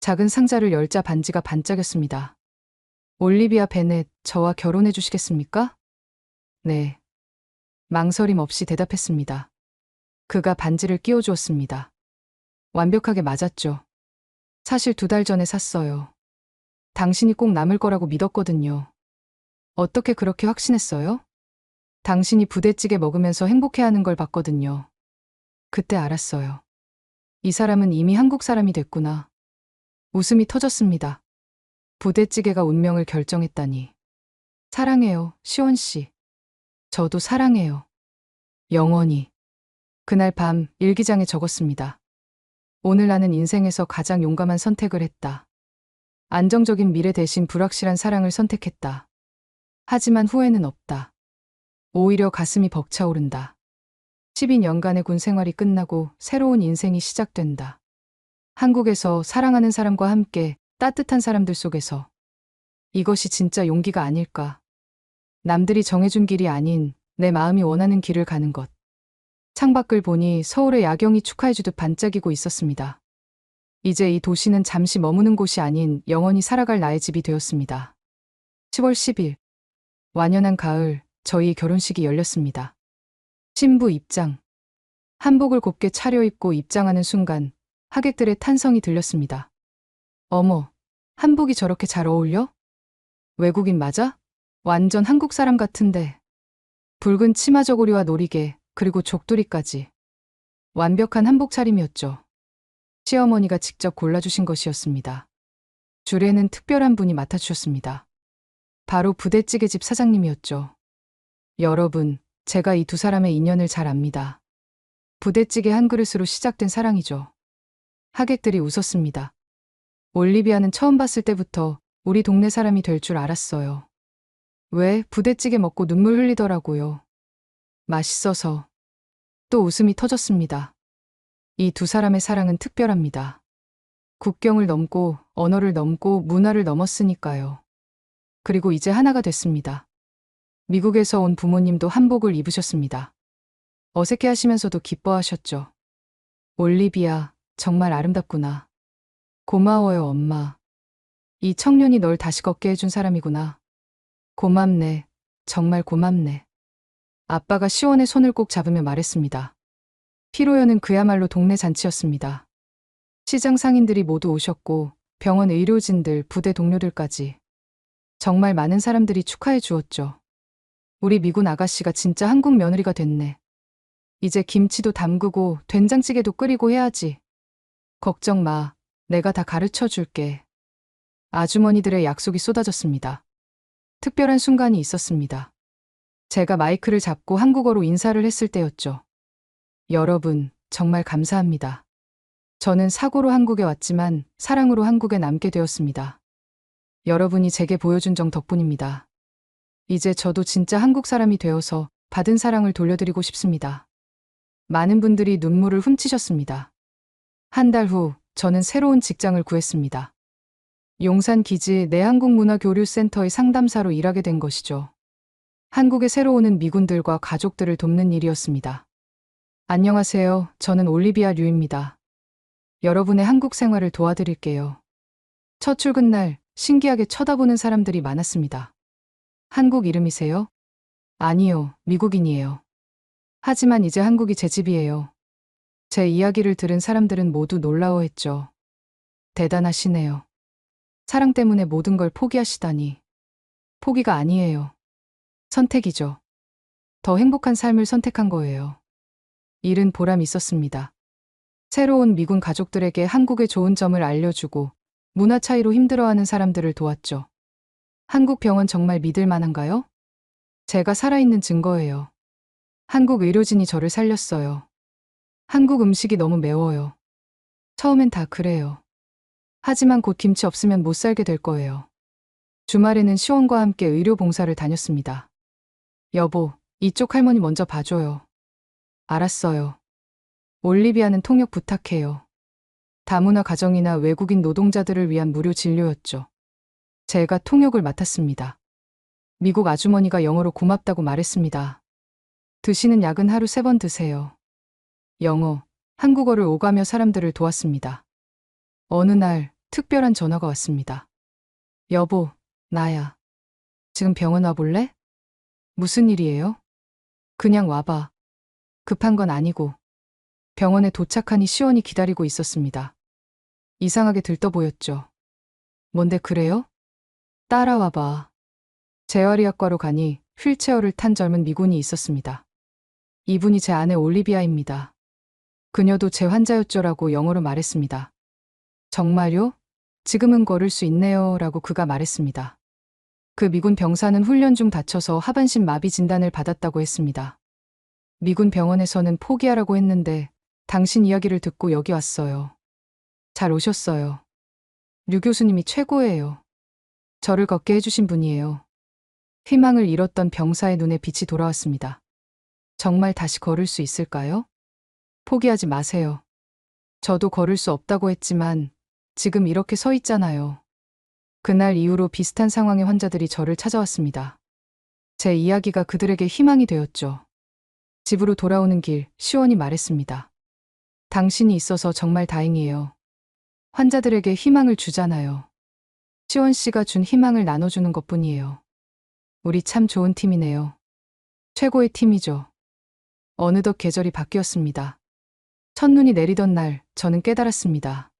작은 상자를 열자 반지가 반짝였습니다. 올리비아 베넷, 저와 결혼해 주시겠습니까? 네. 망설임 없이 대답했습니다. 그가 반지를 끼워주었습니다. 완벽하게 맞았죠. 사실 2달 전에 샀어요. 당신이 꼭 남을 거라고 믿었거든요. 어떻게 그렇게 확신했어요? 당신이 부대찌개 먹으면서 행복해하는 걸 봤거든요. 그때 알았어요. 이 사람은 이미 한국 사람이 됐구나. 웃음이 터졌습니다. 부대찌개가 운명을 결정했다니. 사랑해요, 시원 씨. 저도 사랑해요. 영원히. 그날 밤 일기장에 적었습니다. 오늘 나는 인생에서 가장 용감한 선택을 했다. 안정적인 미래 대신 불확실한 사랑을 선택했다. 하지만 후회는 없다. 오히려 가슴이 벅차오른다. 12년간의 군 생활이 끝나고 새로운 인생이 시작된다. 한국에서 사랑하는 사람과 함께 따뜻한 사람들 속에서. 이것이 진짜 용기가 아닐까. 남들이 정해준 길이 아닌 내 마음이 원하는 길을 가는 것. 창밖을 보니 서울의 야경이 축하해주듯 반짝이고 있었습니다. 이제 이 도시는 잠시 머무는 곳이 아닌 영원히 살아갈 나의 집이 되었습니다. 10월 10일. 완연한 가을, 저희 결혼식이 열렸습니다. 신부 입장. 한복을 곱게 차려입고 입장하는 순간 하객들의 탄성이 들렸습니다. 어머, 한복이 저렇게 잘 어울려? 외국인 맞아? 완전 한국 사람 같은데. 붉은 치마 저고리와 노리개, 그리고 족두리까지. 완벽한 한복 차림이었죠. 시어머니가 직접 골라주신 것이었습니다. 주례는 특별한 분이 맡아주셨습니다. 바로 부대찌개 집 사장님이었죠. 여러분, 제가 이 2사람의 인연을 잘 압니다. 부대찌개 한 그릇으로 시작된 사랑이죠. 하객들이 웃었습니다. 올리비아는 처음 봤을 때부터 우리 동네 사람이 될 줄 알았어요. 왜 부대찌개 먹고 눈물 흘리더라고요. 맛있어서. 또 웃음이 터졌습니다. 이 2사람의 사랑은 특별합니다. 국경을 넘고 언어를 넘고 문화를 넘었으니까요. 그리고 이제 하나가 됐습니다. 미국에서 온 부모님도 한복을 입으셨습니다. 어색해 하시면서도 기뻐하셨죠. 올리비아, 정말 아름답구나. 고마워요, 엄마. 이 청년이 널 다시 걷게 해준 사람이구나. 고맙네. 정말 고맙네. 아빠가 시원의 손을 꼭 잡으며 말했습니다. 피로연은 그야말로 동네 잔치였습니다. 시장 상인들이 모두 오셨고 병원 의료진들, 부대 동료들까지. 정말 많은 사람들이 축하해 주었죠. 우리 미군 아가씨가 진짜 한국 며느리가 됐네. 이제 김치도 담그고 된장찌개도 끓이고 해야지. 걱정 마. 내가 다 가르쳐 줄게. 아주머니들의 약속이 쏟아졌습니다. 특별한 순간이 있었습니다. 제가 마이크를 잡고 한국어로 인사를 했을 때였죠. 여러분, 정말 감사합니다. 저는 사고로 한국에 왔지만 사랑으로 한국에 남게 되었습니다. 여러분이 제게 보여준 정 덕분입니다. 이제 저도 진짜 한국 사람이 되어서 받은 사랑을 돌려드리고 싶습니다. 많은 분들이 눈물을 훔치셨습니다. 한 달 후, 저는 새로운 직장을 구했습니다. 용산 기지 내한국문화교류센터의 상담사로 일하게 된 것이죠. 한국에 새로 오는 미군들과 가족들을 돕는 일이었습니다. 안녕하세요. 저는 올리비아 류입니다. 여러분의 한국 생활을 도와드릴게요. 첫 출근 날 신기하게 쳐다보는 사람들이 많았습니다. 한국 이름이세요? 아니요, 미국인이에요. 하지만 이제 한국이 제 집이에요. 제 이야기를 들은 사람들은 모두 놀라워했죠. 대단하시네요. 사랑 때문에 모든 걸 포기하시다니. 포기가 아니에요. 선택이죠. 더 행복한 삶을 선택한 거예요. 일은 보람 있었습니다. 새로운 미군 가족들에게 한국의 좋은 점을 알려주고 문화 차이로 힘들어하는 사람들을 도왔죠. 한국 병원 정말 믿을 만한가요? 제가 살아있는 증거예요. 한국 의료진이 저를 살렸어요. 한국 음식이 너무 매워요. 처음엔 다 그래요. 하지만 곧 김치 없으면 못 살게 될 거예요. 주말에는 시원과 함께 의료 봉사를 다녔습니다. 여보, 이쪽 할머니 먼저 봐줘요. 알았어요. 올리비아는 통역 부탁해요. 다문화 가정이나 외국인 노동자들을 위한 무료 진료였죠. 제가 통역을 맡았습니다. 미국 아주머니가 영어로 고맙다고 말했습니다. 드시는 약은 하루 3번 드세요. 영어, 한국어를 오가며 사람들을 도왔습니다. 어느 날 특별한 전화가 왔습니다. 여보, 나야. 지금 병원 와볼래? 무슨 일이에요? 그냥 와봐. 급한 건 아니고. 병원에 도착하니 시원이 기다리고 있었습니다. 이상하게 들떠 보였죠. 뭔데 그래요? 따라와봐. 재활의학과로 가니 휠체어를 탄 젊은 미군이 있었습니다. 이분이 제 아내 올리비아입니다. 그녀도 제 환자였죠라고 영어로 말했습니다. 정말요? 지금은 걸을 수 있네요 라고 그가 말했습니다. 그 미군 병사는 훈련 중 다쳐서 하반신 마비 진단을 받았다고 했습니다. 미군 병원에서는 포기하라고 했는데 당신 이야기를 듣고 여기 왔어요. 잘 오셨어요. 류 교수님이 최고예요. 저를 걷게 해주신 분이에요. 희망을 잃었던 병사의 눈에 빛이 돌아왔습니다. 정말 다시 걸을 수 있을까요? 포기하지 마세요. 저도 걸을 수 없다고 했지만 지금 이렇게 서 있잖아요. 그날 이후로 비슷한 상황의 환자들이 저를 찾아왔습니다. 제 이야기가 그들에게 희망이 되었죠. 집으로 돌아오는 길, 시원이 말했습니다. 당신이 있어서 정말 다행이에요. 환자들에게 희망을 주잖아요. 시원 씨가 준 희망을 나눠주는 것뿐이에요. 우리 참 좋은 팀이네요. 최고의 팀이죠. 어느덧 계절이 바뀌었습니다. 첫눈이 내리던 날 저는 깨달았습니다.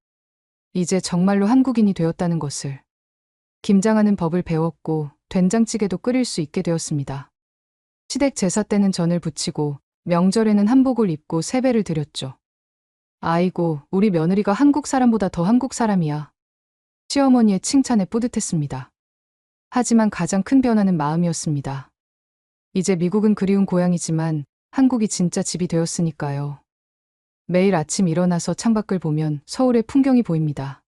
이제 정말로 한국인이 되었다는 것을. 김장하는 법을 배웠고 된장찌개도 끓일 수 있게 되었습니다. 시댁 제사 때는 전을 부치고 명절에는 한복을 입고 세배를 드렸죠. 아이고, 우리 며느리가 한국 사람보다 더 한국 사람이야. 시어머니의 칭찬에 뿌듯했습니다. 하지만 가장 큰 변화는 마음이었습니다. 이제 미국은 그리운 고향이지만 한국이 진짜 집이 되었으니까요. 매일 아침 일어나서 창밖을 보면 서울의 풍경이 보입니다.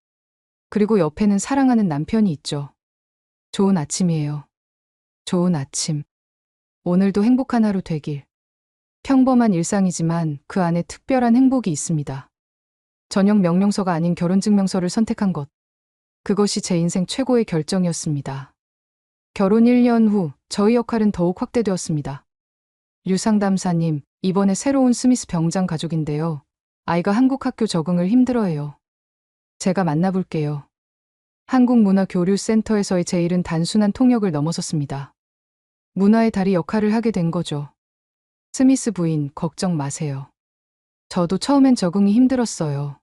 그리고 옆에는 사랑하는 남편이 있죠. 좋은 아침이에요. 좋은 아침. 오늘도 행복한 하루 되길. 평범한 일상이지만 그 안에 특별한 행복이 있습니다. 전형 명령서가 아닌 결혼증명서를 선택한 것. 그것이 제 인생 최고의 결정이었습니다. 결혼 1년 후 저희 역할은 더욱 확대되었습니다. 류 상담사님, 이번에 새로운 스미스 병장 가족인데요. 아이가 한국 학교 적응을 힘들어해요. 제가 만나볼게요. 한국문화교류센터에서의 제 일은 단순한 통역을 넘어섰습니다. 문화의 다리 역할을 하게 된 거죠. 스미스 부인, 걱정 마세요. 저도 처음엔 적응이 힘들었어요.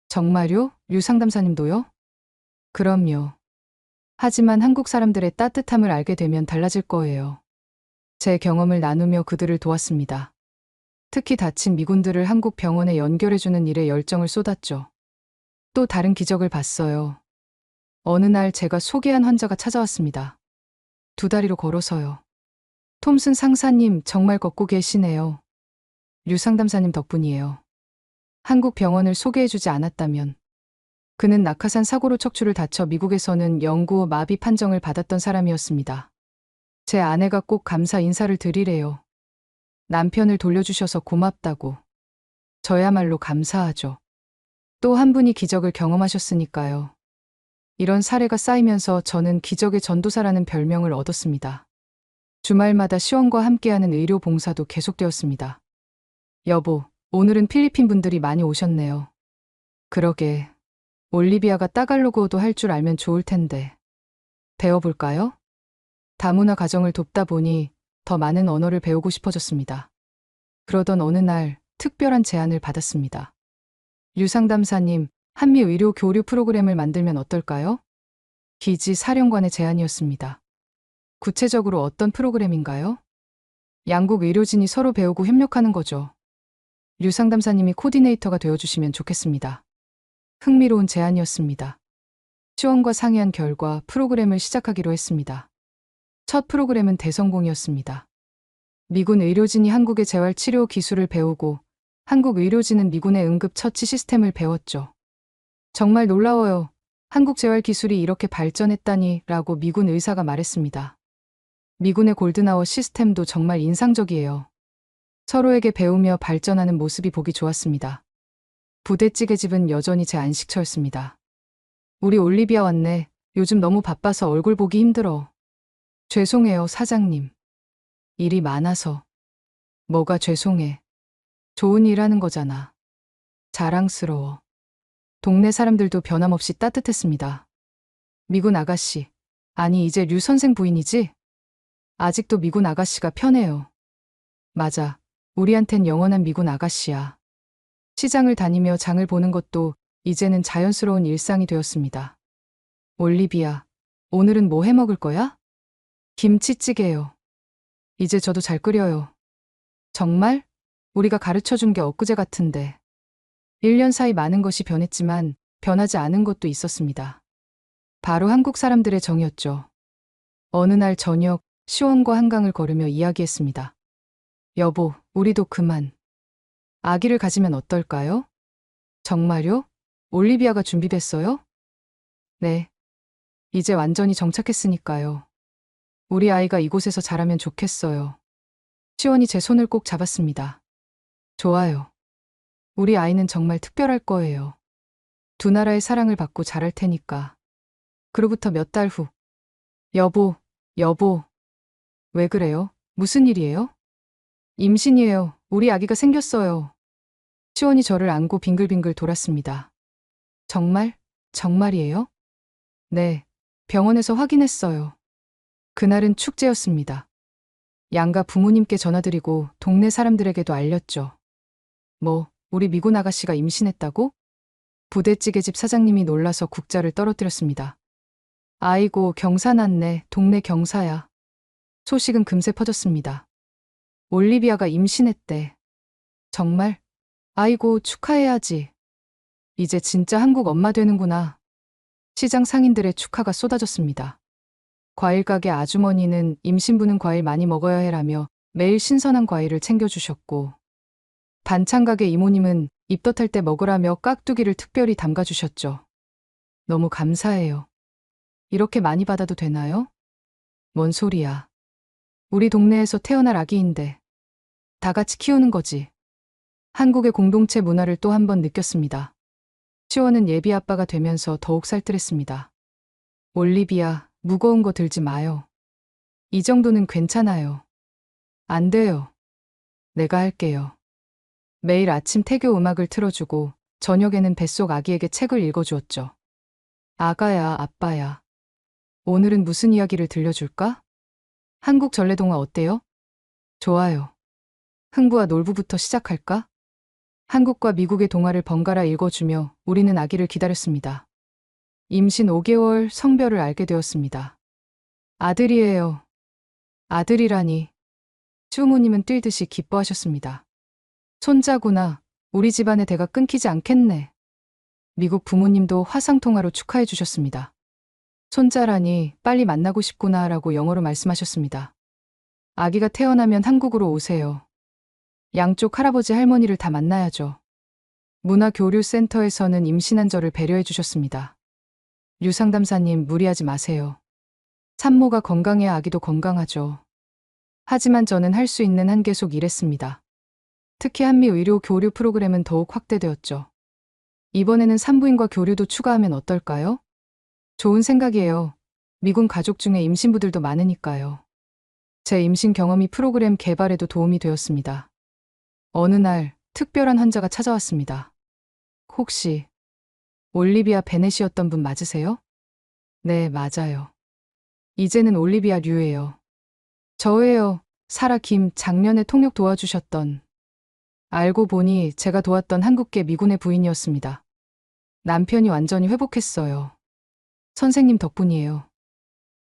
정말요? 류 상담사님도요? 그럼요. 하지만 한국 사람들의 따뜻함을 알게 되면 달라질 거예요. 제 경험을 나누며 그들을 도왔습니다. 특히 다친 미군들을 한국 병원에 연결해주는 일에 열정을 쏟았죠. 또 다른 기적을 봤어요. 어느 날 제가 소개한 환자가 찾아왔습니다. 2다리로 걸어서요. 톰슨 상사님, 정말 걷고 계시네요. 류 상담사님 덕분이에요. 한국 병원을 소개해주지 않았다면. 그는 낙하산 사고로 척추를 다쳐 미국에서는 영구 후 마비 판정을 받았던 사람이었습니다. 제 아내가 꼭 감사 인사를 드리래요. 남편을 돌려주셔서 고맙다고. 저야말로 감사하죠. 또 한 분이 기적을 경험하셨으니까요. 이런 사례가 쌓이면서 저는 기적의 전도사라는 별명을 얻었습니다. 주말마다 시원과 함께하는 의료 봉사도 계속되었습니다. 여보, 오늘은 필리핀 분들이 많이 오셨네요. 그러게. 올리비아가 따갈로그어도 할 줄 알면 좋을 텐데. 배워볼까요? 다문화 가정을 돕다 보니 더 많은 언어를 배우고 싶어졌습니다. 그러던 어느 날 특별한 제안을 받았습니다. 유상담사님, 한미 의료 교류 프로그램을 만들면 어떨까요? 기지 사령관의 제안이었습니다. 구체적으로 어떤 프로그램인가요? 양국 의료진이 서로 배우고 협력하는 거죠. 유상담사님이 코디네이터가 되어주시면 좋겠습니다. 흥미로운 제안이었습니다. 시원과 상의한 결과 프로그램을 시작하기로 했습니다. 첫 프로그램은 대성공이었습니다. 미군 의료진이 한국의 재활치료 기술을 배우고 한국 의료진은 미군의 응급처치 시스템을 배웠죠. 정말 놀라워요. 한국 재활 기술이 이렇게 발전했다니 라고 미군 의사가 말했습니다. 미군의 골든아워 시스템도 정말 인상적이에요. 서로에게 배우며 발전하는 모습이 보기 좋았습니다. 부대찌개집은 여전히 제 안식처였습니다. 우리 올리비아 왔네. 요즘 너무 바빠서 얼굴 보기 힘들어. 죄송해요, 사장님. 일이 많아서. 뭐가 죄송해. 좋은 일 하는 거잖아. 자랑스러워. 동네 사람들도 변함없이 따뜻했습니다. 미군 아가씨. 아니, 이제 류 선생 부인이지? 아직도 미군 아가씨가 편해요. 맞아. 우리한텐 영원한 미군 아가씨야. 시장을 다니며 장을 보는 것도 이제는 자연스러운 일상이 되었습니다. 올리비아, 오늘은 뭐 해 먹을 거야? 김치찌개요. 이제 저도 잘 끓여요. 정말? 우리가 가르쳐 준 게 엊그제 같은데. 1년 사이 많은 것이 변했지만 변하지 않은 것도 있었습니다. 바로 한국 사람들의 정이었죠. 어느 날 저녁, 시원과 한강을 걸으며 이야기했습니다. 여보, 우리도 그만. 아기를 가지면 어떨까요? 정말요? 올리비아가 준비됐어요? 네. 이제 완전히 정착했으니까요. 우리 아이가 이곳에서 자라면 좋겠어요. 시원이 제 손을 꼭 잡았습니다. 좋아요. 우리 아이는 정말 특별할 거예요. 두 나라의 사랑을 받고 자랄 테니까. 그로부터 몇 달 후. 여보, 여보. 왜 그래요? 무슨 일이에요? 임신이에요. 우리 아기가 생겼어요. 시원이 저를 안고 빙글빙글 돌았습니다. 정말? 정말이에요? 네. 병원에서 확인했어요. 그날은 축제였습니다. 양가 부모님께 전화드리고 동네 사람들에게도 알렸죠. 뭐, 우리 미군 아가씨가 임신했다고? 부대찌개집 사장님이 놀라서 국자를 떨어뜨렸습니다. 아이고, 경사 났네. 동네 경사야. 소식은 금세 퍼졌습니다. 올리비아가 임신했대. 정말? 아이고, 축하해야지. 이제 진짜 한국 엄마 되는구나. 시장 상인들의 축하가 쏟아졌습니다. 과일 가게 아주머니는 임신부는 과일 많이 먹어야 해라며 매일 신선한 과일을 챙겨주셨고, 반찬 가게 이모님은 입덧할 때 먹으라며 깍두기를 특별히 담가주셨죠. 너무 감사해요. 이렇게 많이 받아도 되나요? 뭔 소리야. 우리 동네에서 태어날 아기인데 다 같이 키우는 거지. 한국의 공동체 문화를 또 한 번 느꼈습니다. 시원은 예비 아빠가 되면서 더욱 살뜰했습니다. 올리비아, 무거운 거 들지 마요. 이 정도는 괜찮아요. 안 돼요. 내가 할게요. 매일 아침 태교 음악을 틀어주고 저녁에는 뱃속 아기에게 책을 읽어주었죠. 아가야, 아빠야. 오늘은 무슨 이야기를 들려줄까? 한국 전래동화 어때요? 좋아요. 흥부와 놀부부터 시작할까? 한국과 미국의 동화를 번갈아 읽어주며 우리는 아기를 기다렸습니다. 임신 5개월 성별을 알게 되었습니다. 아들이에요. 아들이라니. 시부모님은 뛸듯이 기뻐하셨습니다. 손자구나. 우리 집안의 대가 끊기지 않겠네. 미국 부모님도 화상통화로 축하해 주셨습니다. 손자라니 빨리 만나고 싶구나 라고 영어로 말씀하셨습니다. 아기가 태어나면 한국으로 오세요. 양쪽 할아버지 할머니를 다 만나야죠. 문화교류센터에서는 임신한 저를 배려해 주셨습니다. 유상담사님, 무리하지 마세요. 산모가 건강해야 아기도 건강하죠. 하지만 저는 할 수 있는 한계 속 일했습니다. 특히 한미 의료 교류 프로그램은 더욱 확대되었죠. 이번에는 산부인과 교류도 추가하면 어떨까요? 좋은 생각이에요. 미군 가족 중에 임신부들도 많으니까요. 제 임신 경험이 프로그램 개발에도 도움이 되었습니다. 어느 날 특별한 환자가 찾아왔습니다. 혹시 올리비아 베넷이었던 분 맞으세요? 네, 맞아요. 이제는 올리비아 류예요. 저예요. 사라 김 작년에 통역 도와주셨던. 알고 보니 제가 도왔던 한국계 미군의 부인이었습니다. 남편이 완전히 회복했어요. 선생님 덕분이에요.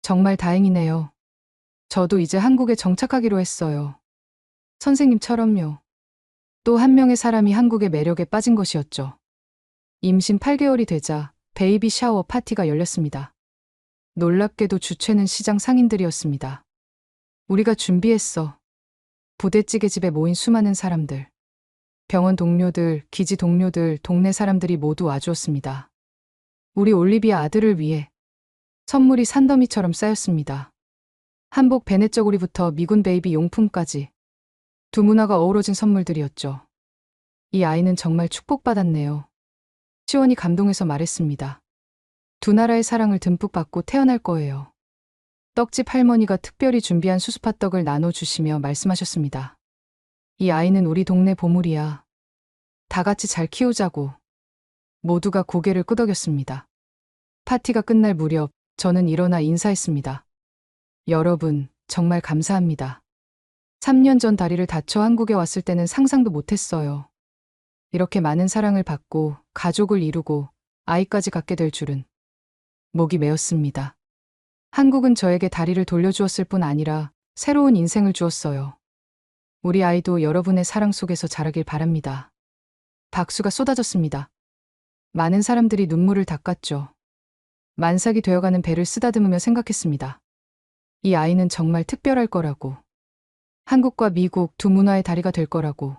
정말 다행이네요. 저도 이제 한국에 정착하기로 했어요. 선생님처럼요. 또 한 명의 사람이 한국의 매력에 빠진 것이었죠. 임신 8개월이 되자 베이비 샤워 파티가 열렸습니다. 놀랍게도 주최는 시장 상인들이었습니다. 우리가 준비했어. 부대찌개 집에 모인 수많은 사람들. 병원 동료들, 기지 동료들, 동네 사람들이 모두 와주었습니다. 우리 올리비아 아들을 위해 선물이 산더미처럼 쌓였습니다. 한복 베넷 저고리부터 미군 베이비 용품까지 두 문화가 어우러진 선물들이었죠. 이 아이는 정말 축복받았네요. 시원이 감동해서 말했습니다. 두 나라의 사랑을 듬뿍 받고 태어날 거예요. 떡집 할머니가 특별히 준비한 수수팥떡을 나눠주시며 말씀하셨습니다. 이 아이는 우리 동네 보물이야. 다 같이 잘 키우자고. 모두가 고개를 끄덕였습니다. 파티가 끝날 무렵 저는 일어나 인사했습니다. 여러분, 정말 감사합니다. 3년 전 다리를 다쳐 한국에 왔을 때는 상상도 못했어요. 이렇게 많은 사랑을 받고 가족을 이루고 아이까지 갖게 될 줄은. 목이 메었습니다. 한국은 저에게 다리를 돌려주었을 뿐 아니라 새로운 인생을 주었어요. 우리 아이도 여러분의 사랑 속에서 자라길 바랍니다. 박수가 쏟아졌습니다. 많은 사람들이 눈물을 닦았죠. 만삭이 되어가는 배를 쓰다듬으며 생각했습니다. 이 아이는 정말 특별할 거라고. 한국과 미국 두 문화의 다리가 될 거라고.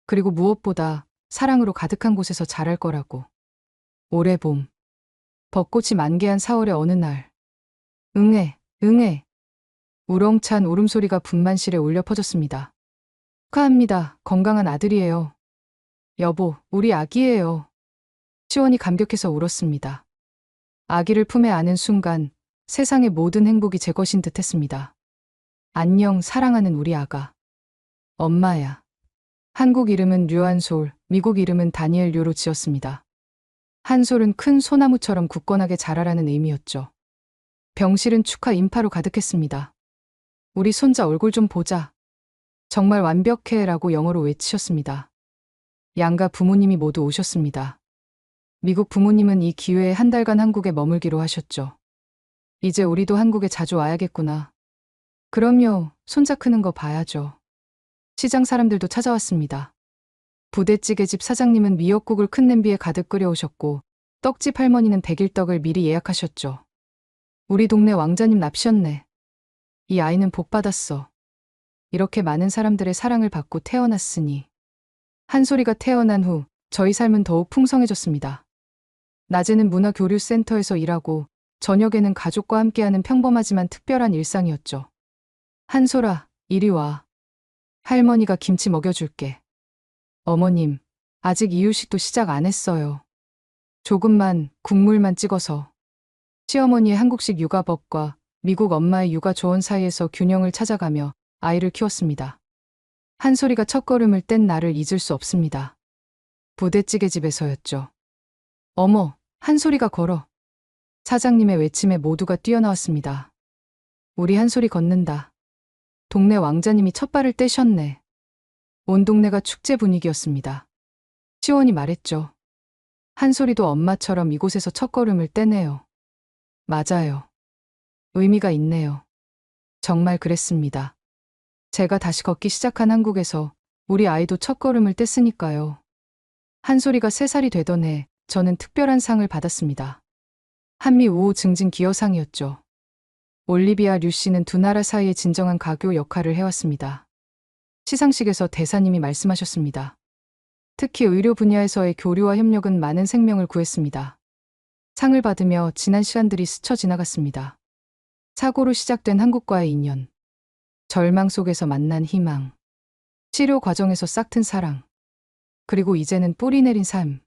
그리고 무엇보다 사랑으로 가득한 곳에서 자랄 거라고. 올해 봄. 벚꽃이 만개한 4월의 어느 날. 응애, 응애. 우렁찬 울음소리가 분만실에 울려 퍼졌습니다. 축하합니다. 건강한 아들이에요. 여보, 우리 아기예요. 시원이 감격해서 울었습니다. 아기를 품에 안은 순간 세상의 모든 행복이 제 것인 듯 했습니다. 안녕, 사랑하는 우리 아가. 엄마야. 한국 이름은 류한솔, 미국 이름은 다니엘 류로 지었습니다. 한솔은 큰 소나무처럼 굳건하게 자라라는 의미였죠. 병실은 축하 인파로 가득했습니다. 우리 손자 얼굴 좀 보자. 정말 완벽해 라고 영어로 외치셨습니다. 양가 부모님이 모두 오셨습니다. 미국 부모님은 이 기회에 한 달간 한국에 머물기로 하셨죠. 이제 우리도 한국에 자주 와야겠구나. 그럼요, 손자 크는 거 봐야죠. 시장 사람들도 찾아왔습니다. 부대찌개집 사장님은 미역국을 큰 냄비에 가득 끓여오셨고 떡집 할머니는 백일떡을 미리 예약하셨죠. 우리 동네 왕자님 납셨네. 이 아이는 복 받았어. 이렇게 많은 사람들의 사랑을 받고 태어났으니. 한솔이가 태어난 후 저희 삶은 더욱 풍성해졌습니다. 낮에는 문화교류센터에서 일하고 저녁에는 가족과 함께하는 평범하지만 특별한 일상이었죠. 한솔아, 이리 와. 할머니가 김치 먹여줄게. 어머님, 아직 이유식도 시작 안 했어요. 조금만, 국물만 찍어서. 시어머니의 한국식 육아법과 미국 엄마의 육아 조언 사이에서 균형을 찾아가며 아이를 키웠습니다. 한솔이가 첫걸음을 뗀 날을 잊을 수 없습니다. 부대찌개 집에서였죠. 어머, 한솔이가 걸어. 사장님의 외침에 모두가 뛰어나왔습니다. 우리 한솔이 걷는다. 동네 왕자님이 첫 발을 떼셨네. 온 동네가 축제 분위기였습니다. 시원이 말했죠. 한솔이도 엄마처럼 이곳에서 첫걸음을 떼네요. 맞아요. 의미가 있네요. 정말 그랬습니다. 제가 다시 걷기 시작한 한국에서 우리 아이도 첫걸음을 뗐으니까요. 한솔이가 3살이 되던 해 저는 특별한 상을 받았습니다. 한미 우호 증진 기여상이었죠. 올리비아 류 씨는 두 나라 사이의 진정한 가교 역할을 해왔습니다. 시상식에서 대사님이 말씀하셨습니다. 특히 의료 분야에서의 교류와 협력은 많은 생명을 구했습니다. 상을 받으며 지난 시간들이 스쳐 지나갔습니다. 사고로 시작된 한국과의 인연, 절망 속에서 만난 희망, 치료 과정에서 싹튼 사랑, 그리고 이제는 뿌리 내린 삶.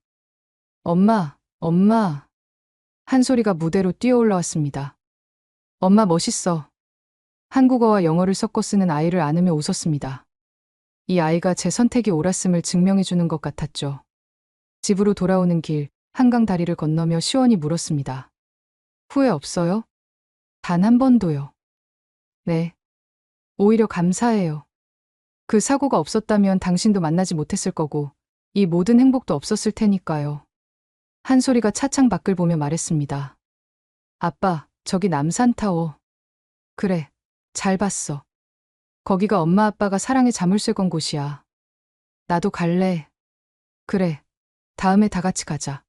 엄마, 엄마. 한솔이가 무대로 뛰어 올라왔습니다. 엄마 멋있어. 한국어와 영어를 섞어 쓰는 아이를 안으며 웃었습니다. 이 아이가 제 선택이 옳았음을 증명해주는 것 같았죠. 집으로 돌아오는 길, 한강 다리를 건너며 시원히 물었습니다. 후회 없어요? 단 한 번도요. 네. 오히려 감사해요. 그 사고가 없었다면 당신도 만나지 못했을 거고, 이 모든 행복도 없었을 테니까요. 한솔이가 차창 밖을 보며 말했습니다. 아빠, 저기 남산타워. 그래, 잘 봤어. 거기가 엄마 아빠가 사랑의 자물쇠 건 곳이야. 나도 갈래. 그래, 다음에 다 같이 가자.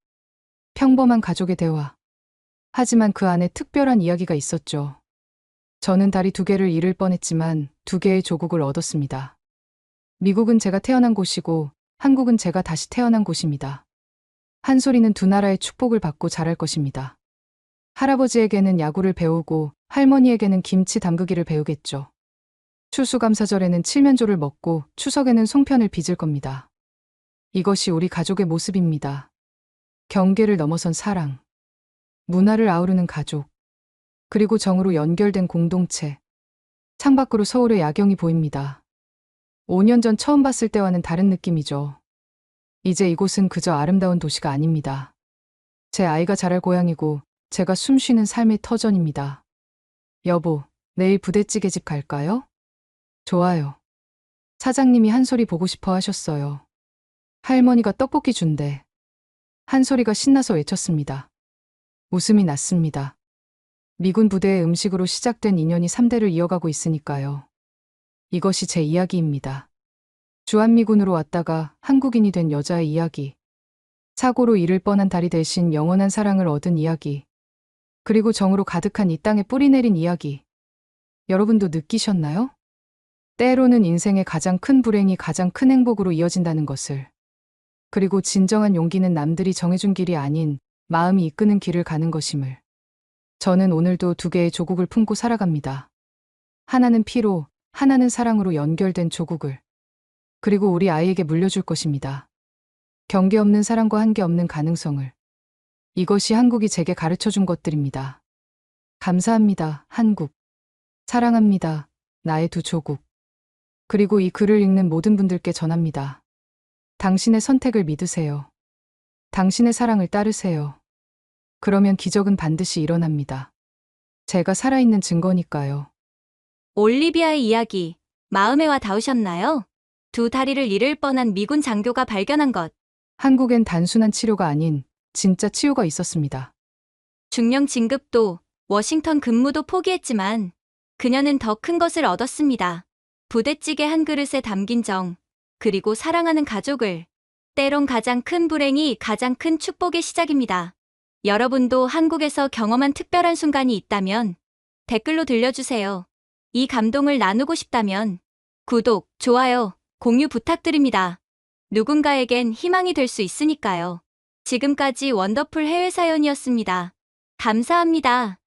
평범한 가족의 대화. 하지만 그 안에 특별한 이야기가 있었죠. 저는 다리 2개를 잃을 뻔했지만 2개의 조국을 얻었습니다. 미국은 제가 태어난 곳이고 한국은 제가 다시 태어난 곳입니다. 한솔이는 2 나라의 축복을 받고 자랄 것입니다. 할아버지에게는 야구를 배우고 할머니에게는 김치 담그기를 배우겠죠. 추수감사절에는 칠면조를 먹고 추석에는 송편을 빚을 겁니다. 이것이 우리 가족의 모습입니다. 경계를 넘어선 사랑, 문화를 아우르는 가족, 그리고 정으로 연결된 공동체. 창밖으로 서울의 야경이 보입니다. 5년 전 처음 봤을 때와는 다른 느낌이죠. 이제 이곳은 그저 아름다운 도시가 아닙니다. 제 아이가 자랄 고향이고 제가 숨쉬는 삶의 터전입니다. 여보, 내일 부대찌개집 갈까요? 좋아요. 사장님이 한솔이 보고 싶어 하셨어요. 할머니가 떡볶이 준대. 한솔이가 신나서 외쳤습니다. 웃음이 났습니다. 미군 부대의 음식으로 시작된 인연이 3대를 이어가고 있으니까요. 이것이 제 이야기입니다. 주한미군으로 왔다가 한국인이 된 여자의 이야기. 사고로 잃을 뻔한 다리 대신 영원한 사랑을 얻은 이야기. 그리고 정으로 가득한 이 땅에 뿌리 내린 이야기. 여러분도 느끼셨나요? 때로는 인생의 가장 큰 불행이 가장 큰 행복으로 이어진다는 것을. 그리고 진정한 용기는 남들이 정해준 길이 아닌 마음이 이끄는 길을 가는 것임을. 저는 오늘도 2개의 조국을 품고 살아갑니다. 하나는 피로, 하나는 사랑으로 연결된 조국을. 그리고 우리 아이에게 물려줄 것입니다. 경계 없는 사랑과 한계 없는 가능성을. 이것이 한국이 제게 가르쳐준 것들입니다. 감사합니다, 한국. 사랑합니다, 나의 2 조국. 그리고 이 글을 읽는 모든 분들께 전합니다. 당신의 선택을 믿으세요. 당신의 사랑을 따르세요. 그러면 기적은 반드시 일어납니다. 제가 살아있는 증거니까요. 올리비아의 이야기, 마음에 와 닿으셨나요? 2 다리를 잃을 뻔한 미군 장교가 발견한 것. 한국엔 단순한 치료가 아닌 진짜 치유가 있었습니다. 중령 진급도, 워싱턴 근무도 포기했지만 그녀는 더 큰 것을 얻었습니다. 부대찌개 한 그릇에 담긴 정, 그리고 사랑하는 가족을. 때론 가장 큰 불행이 가장 큰 축복의 시작입니다. 여러분도 한국에서 경험한 특별한 순간이 있다면 댓글로 들려주세요. 이 감동을 나누고 싶다면 구독, 좋아요, 공유 부탁드립니다. 누군가에겐 희망이 될 수 있으니까요. 지금까지 원더풀 해외 사연이었습니다. 감사합니다.